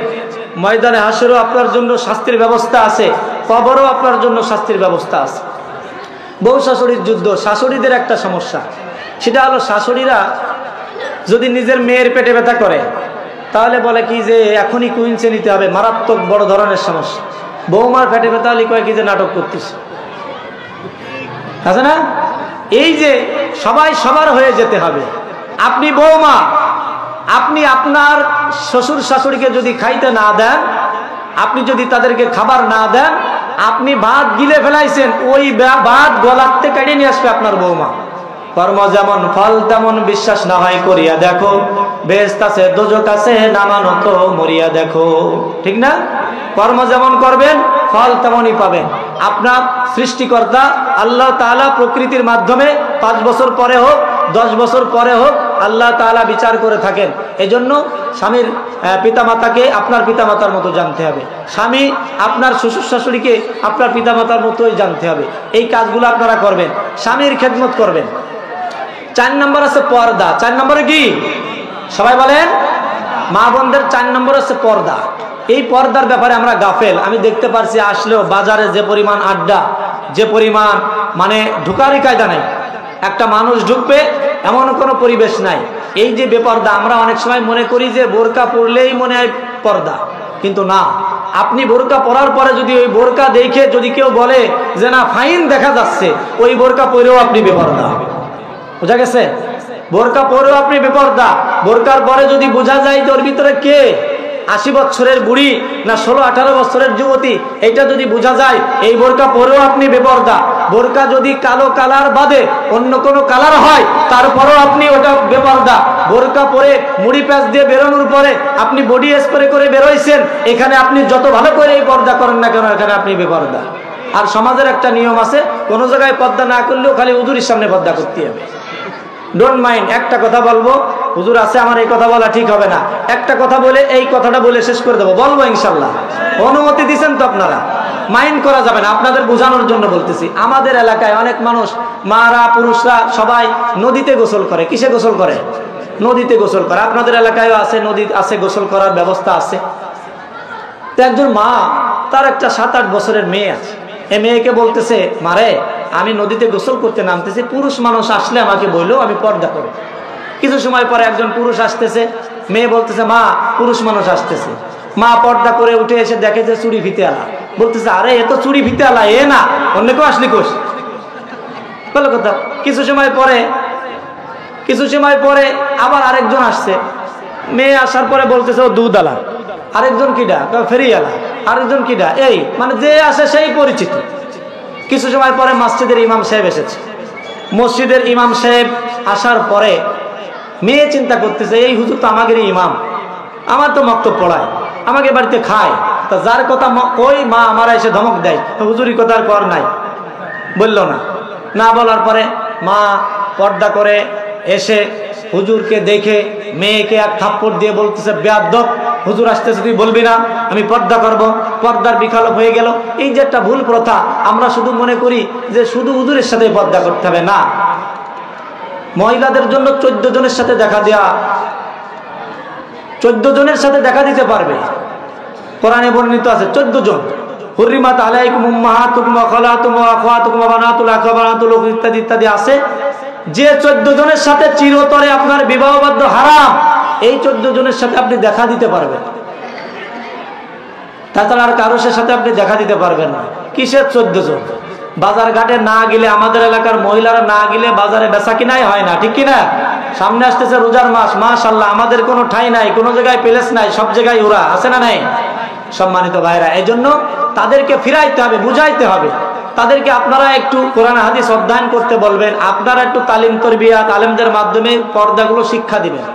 ময়দানে হাসরেও আপনার জন্য শাস্তির ব্যবস্থা আছে, কবরও আপনার জন্য শাস্তির ব্যবস্থা আছে। বউ শাশুড়ির যুদ্ধ, শাশুড়িদের একটা সমস্যা, সেটা হলো শাশুড়িরা যদি নিজের মেয়ের পেটে ব্যথা করে তাহলে বলে কি যে এখনই কুইন্সে নিতে হবে, মারাত্মক বড় ধরনের সমস্যা। বৌমার পেটে ব্যথা হলে কয় কি যে নাটক করতিস, আছে না? এই যে সবাই সবার হয়ে যেতে হবে। আপনি বৌমা, আপনি আপনার শ্বশুর শাশুড়িকে যদি খাইতে না দেন, আপনি যদি তাদেরকে খাবার না দেন, আপনি ভাত গিলে ফেলাইছেন, ওই ভাত গলাতে কেটে নিয়ে আসবে আপনার বৌমা। কর্ম যেমন ফল তেমন, বিশ্বাস না হয় করিয়া দেখো, বেহেশত আছে দোজখ আছে, না মানো তো মরিয়া দেখো। ঠিক না? কর্ম যেমন করবেন ফল তেমনই পাবেন। আপনার সৃষ্টিকর্তা আল্লাহ তাআলা প্রকৃতির মাধ্যমে 5 বছর পরে হোক, 10 বছর পরে হোক, আল্লাহ তাআলা বিচার করে থাকেন। এজন্য স্বামীর পিতামাতাকে আপনার পিতামাতার মতো জানতে হবে, স্বামী আপনার শ্বশুর শাশুড়িকে আপনার পিতামাতার মতোই জানতে হবে। এই কাজগুলো আপনারা করবেন, স্বামীর খেদমত করবেন। 4 নম্বর আছে পর্দা। 4 নম্বরে কি? সবাই বলেন। মা বোনদের 4 নম্বর আছে পর্দা। এই পর্দার ব্যাপারে আমরা গাফেল। আমি দেখতে পারছি আসলেও বাজারে যে পরিমাণ আড্ডা, যে পরিমাণ মানে ঢুকারই কায়দা নাই, একটা মানুষ ঢুকবে এমন কোনো পরিবেশ নাই। এই যে বেপর্দা, আমরা অনেক সময় মনে করি যে বোরকা পরলেই মনে হয় পর্দা, কিন্তু না। আপনি বোরকা পরার পরে যদি ওই বোরকা দেখে যদি কেউ বলে যে না ফাইন দেখা যাচ্ছে, ওই বোরকা পরেও আপনি বেপর্দা। বোঝা গেছে? বোরকা পরেও আপনি বেপর্দা। বোরকার পরে যদি বোঝা যায় যে ওর ভিতরে কে, 80 বছরের বুড়ি না 16-18 বছরের যুবতী, এটা যদি বোঝা যায়, এই বোরকা পরেও আপনি বেপর্দা। বোরকা যদি কালো কালার বাদে অন্য কোনো কালার হয়, তারপরেও আপনি ওটা বেপর্দা। বোরকা পরে মুড়ি প্যাঁচ দিয়ে বেরোনোর পরে আপনি বডি স্প্রে করে বেরোইছেন, এখানে আপনি যত ভালো করে এই পর্দা করেন না কেন, এখানে আপনি বেপর্দা। আর সমাজের একটা নিয়ম আছে, কোনো জায়গায় পর্দা না করলেও খালি হুজুরের সামনে পর্দা করতে হবে। ডোন্ট মাইন্ড, একটা কথা বলবো, হুজুর আছে আমার এই কথা বলা ঠিক হবে না, একটা কথা বলে এই কথাটা বলে শেষ করে দেবো, বলবো ইনশাল্লাহ। অনুমতি দিচ্ছেন তো আপনারা? মাইন্ড করা যাবে না, আপনাদের বোঝানোর জন্য বলতেছি। আমাদের এলাকায় অনেক মানুষ, মারা পুরুষরা সবাই নদীতে গোসল করে। কিসে গোসল করে? নদীতে গোসল করে। আপনাদের এলাকায়ও আছে, নদী আছে, গোসল করার ব্যবস্থা আছে। তো একজন মা, তার একটা 7-8 বছরের মেয়ে আছে। এই মেয়েকে বলতেছে, মারে আমি নদীতে গোসল করতে নামতেছি, পুরুষ মানুষ আসলে আমাকে বললো, আমি পর্দা করি। কিছু সময় পরে একজন পুরুষ আসতেছে, মেয়ে বলতেছে, মা পুরুষ মানুষ আসতেছে। মা পর্দা করে উঠে এসে দেখে যে চুরি ফিতে আলা। বলতেছে, আরে এ তো চুরি ফিতে আলা, এ না, অন্য কেউ আসলি কোষ বলো কথা। কিছু সময় পরে আবার আরেকজন আসছে। মেয়ে আসার পরে বলতেছে, ও দুধ আলা। আরেকজন কিডা? ফেরি আলা। আরেকজন কিডা? এই মানে যে আসে সেই পরিচিত। কিছু সময় পরে মসজিদের ইমাম সাহেব এসেছে। মসজিদের ইমাম সাহেব আসার পরে মেয়ে চিন্তা করতেছে, এই হুজুর তো আমাদেরই ইমাম, আমার তো মক্তব পড়ায়, আমাকে বাড়িতে খায়, তা যার কথা ওই মা আমার এসে ধমক দেয়, হুজুরি কথার কর নাই, বললো না বলার পরে মা পর্দা করে এসে হুজুরকে দেখে মেয়েকে এক থাপ্পড় দিয়ে বলতেছে, বেয়াদব, হুজুর আসতেছে তুই বলবি না আমি পর্দা করব। পর্দার বিকল্প হয়ে গেল। এই যে একটা ভুল প্রথা, আমরা শুধু মনে করি যে শুধু হুজুরের সাথে পর্দা করতে হবে। না, মহিলাদের জন্য 14 জনের সাথে দেখা দেয়া, 14 জনের সাথে দেখা দিতে পারবে। কোরআনে বর্ণিত আছে 14 জন। হুররিমাত আলাইকুম উম্মাহাতুকুম ওয়া খালাতুকুম ওয়া আখওয়াতুকুম ওয়া বানাতুল আখি ওয়া বানাতুল উখতি ইত্যাদি ইত্যাদি আছে। যে 14 জনের সাথে চিরতরে আপনার বিবাহবদ্ধ হারাম, এই 14 জনের সাথে আপনি দেখা দিতে পারবেন। তাছাড়া আর কারোর সাথে আপনি দেখা দিতে পারবেন না। কিসের 14 জন? বাজার ঘাটে না গেলে, আমাদের এলাকার মহিলারা না গেলে বাজারে বেচা কিনাই হয় না, ঠিক কিনা? সামনে আসতেছে রোজার মাস, মাশাআল্লাহ, আমাদের কোনো ঠাঁই নাই, কোনো জায়গায় প্লেস নাই, সব জায়গায় ওরা আছে না নাই? সম্মানিত ভাইরা, এই জন্য তাদেরকে ফিরাইতে হবে, বুঝাইতে হবে। তাদেরকে আপনারা একটু কোরআন হাদিস অধ্যয়ন করতে বলবেন, আপনারা একটু তালিম তরবিয়াত আলেমদের মাধ্যমে পর্দাগুলো শিক্ষা দিবেন।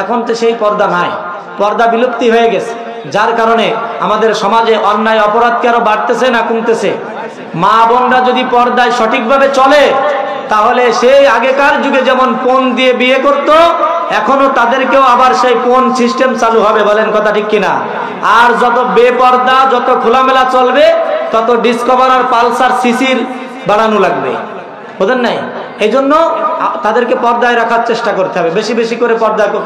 এখন তো সেই পর্দা নাই, পর্দা বিলুপ্তি হয়ে গেছে, যার কারণে আমাদের সমাজে অন্যায় অপরাধ কি আরো বাড়তেছে না কমতেছে? মা বোনরা যদি পর্দায় সঠিকভাবে চলে, তাহলে সেই আগেকার যুগে যেমন পণ দিয়ে বিয়ে করত, এখনো তাদেরকেও আবার সেই পণ সিস্টেম চালু হবে। বলেন কথা ঠিক কিনা? আর যত বেপর্দা, যত খোলামেলা চলবে, তত ডিসকভার আর পালসার সিসির বাড়ানো লাগবে, বুঝেন নাই? এই জন্য তাদেরকে পর্দায় রাখার চেষ্টা করতে হবে, বেশি বেশি করে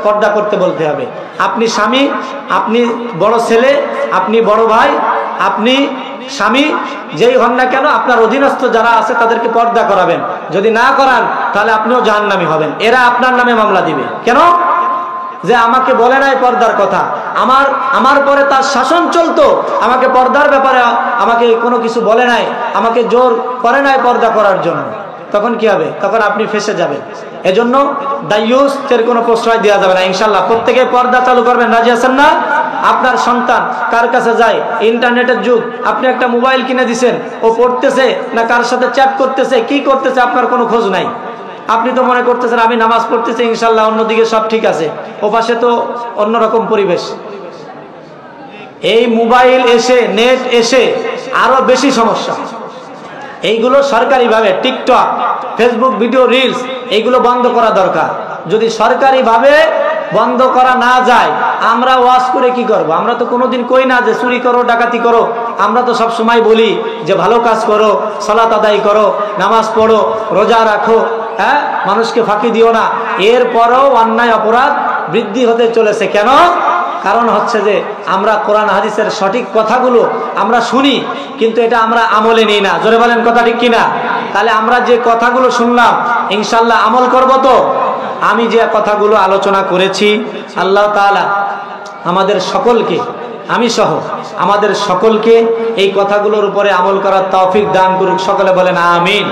পর্দা করতে বলতে হবে। আপনি স্বামী, আপনি বড় ছেলে, আপনি বড় ভাই, আপনি স্বামী, যেই হন না কেন, আপনার অধীনস্থ যারা আছে তাদেরকে পর্দা করাবেন। যদি না করান তাহলে আপনিও জাহান্নামী হবেন। এরা আপনার নামে মামলা দিবে। কেন? যে আমাকে বলে নাই পর্দার কথা, আমার পরে তার শাসন চলতো, আমাকে পর্দার ব্যাপারে আমাকে কোনো কিছু বলে নাই, আমাকে জোর করে নাই পর্দা করার জন্য। তখন কি হবে? তখন আপনি ফেসে যাবেন। এজন্য দায়ুসের কোনো প্রশ্রয় দেওয়া যাবে না। ইনশাল্লাহ প্রত্যেকে পর্দা চালু করবেন। রাজি আছেন না? আপনার সন্তান কার কাছে যায়, ইন্টারনেটের যুগ, আপনি একটা মোবাইল কিনে দিছেন, ও পড়তেছে না কার সাথে চ্যাট করতেছে, কি করতেছে, আপনার কোনো খোঁজ নাই। আপনি তো মনে করতেছেন আমি নামাজ পড়তেছি ইনশাল্লাহ, অন্যদিকে সব ঠিক আছে, ও পাশে তো অন্যরকম পরিবেশ। এই মোবাইল এসে, নেট এসে আরো বেশি সমস্যা। এইগুলো সরকারিভাবে টিকটক, ফেসবুক ভিডিও, রিলস, এইগুলো বন্ধ করা দরকার। যদি সরকারিভাবে বন্ধ করা না যায়, আমরা ওয়াজ করে কি করব? আমরা তো কোনোদিন কই না যে চুরি করো, ডাকাতি করো। আমরা তো সব সময় বলি যে ভালো কাজ করো, সালাত আদায় করো, নামাজ পড়ো, রোজা রাখো, হ্যাঁ, মানুষকে ফাঁকি দিও না। এরপরও অন্যায় অপরাধ বৃদ্ধি হতে চলেছে। কেন? কারণ হচ্ছে যে আমরা কোরআন হাদিসের সঠিক কথাগুলো আমরা শুনি, কিন্তু এটা আমরা আমলে নিই না। জোরে বলেন কথা ঠিক কিনা? তাহলে আমরা যে কথাগুলো শুনলাম, ইনশাল্লাহ আমল করব তো? আমি যে কথাগুলো আলোচনা করেছি, আল্লাহ তাআলা আমাদের সকলকে, আমি সহ আমাদের সকলকে এই কথাগুলোর উপরে আমল করার তৌফিক দান করুক। সকলে বলেন আমিন।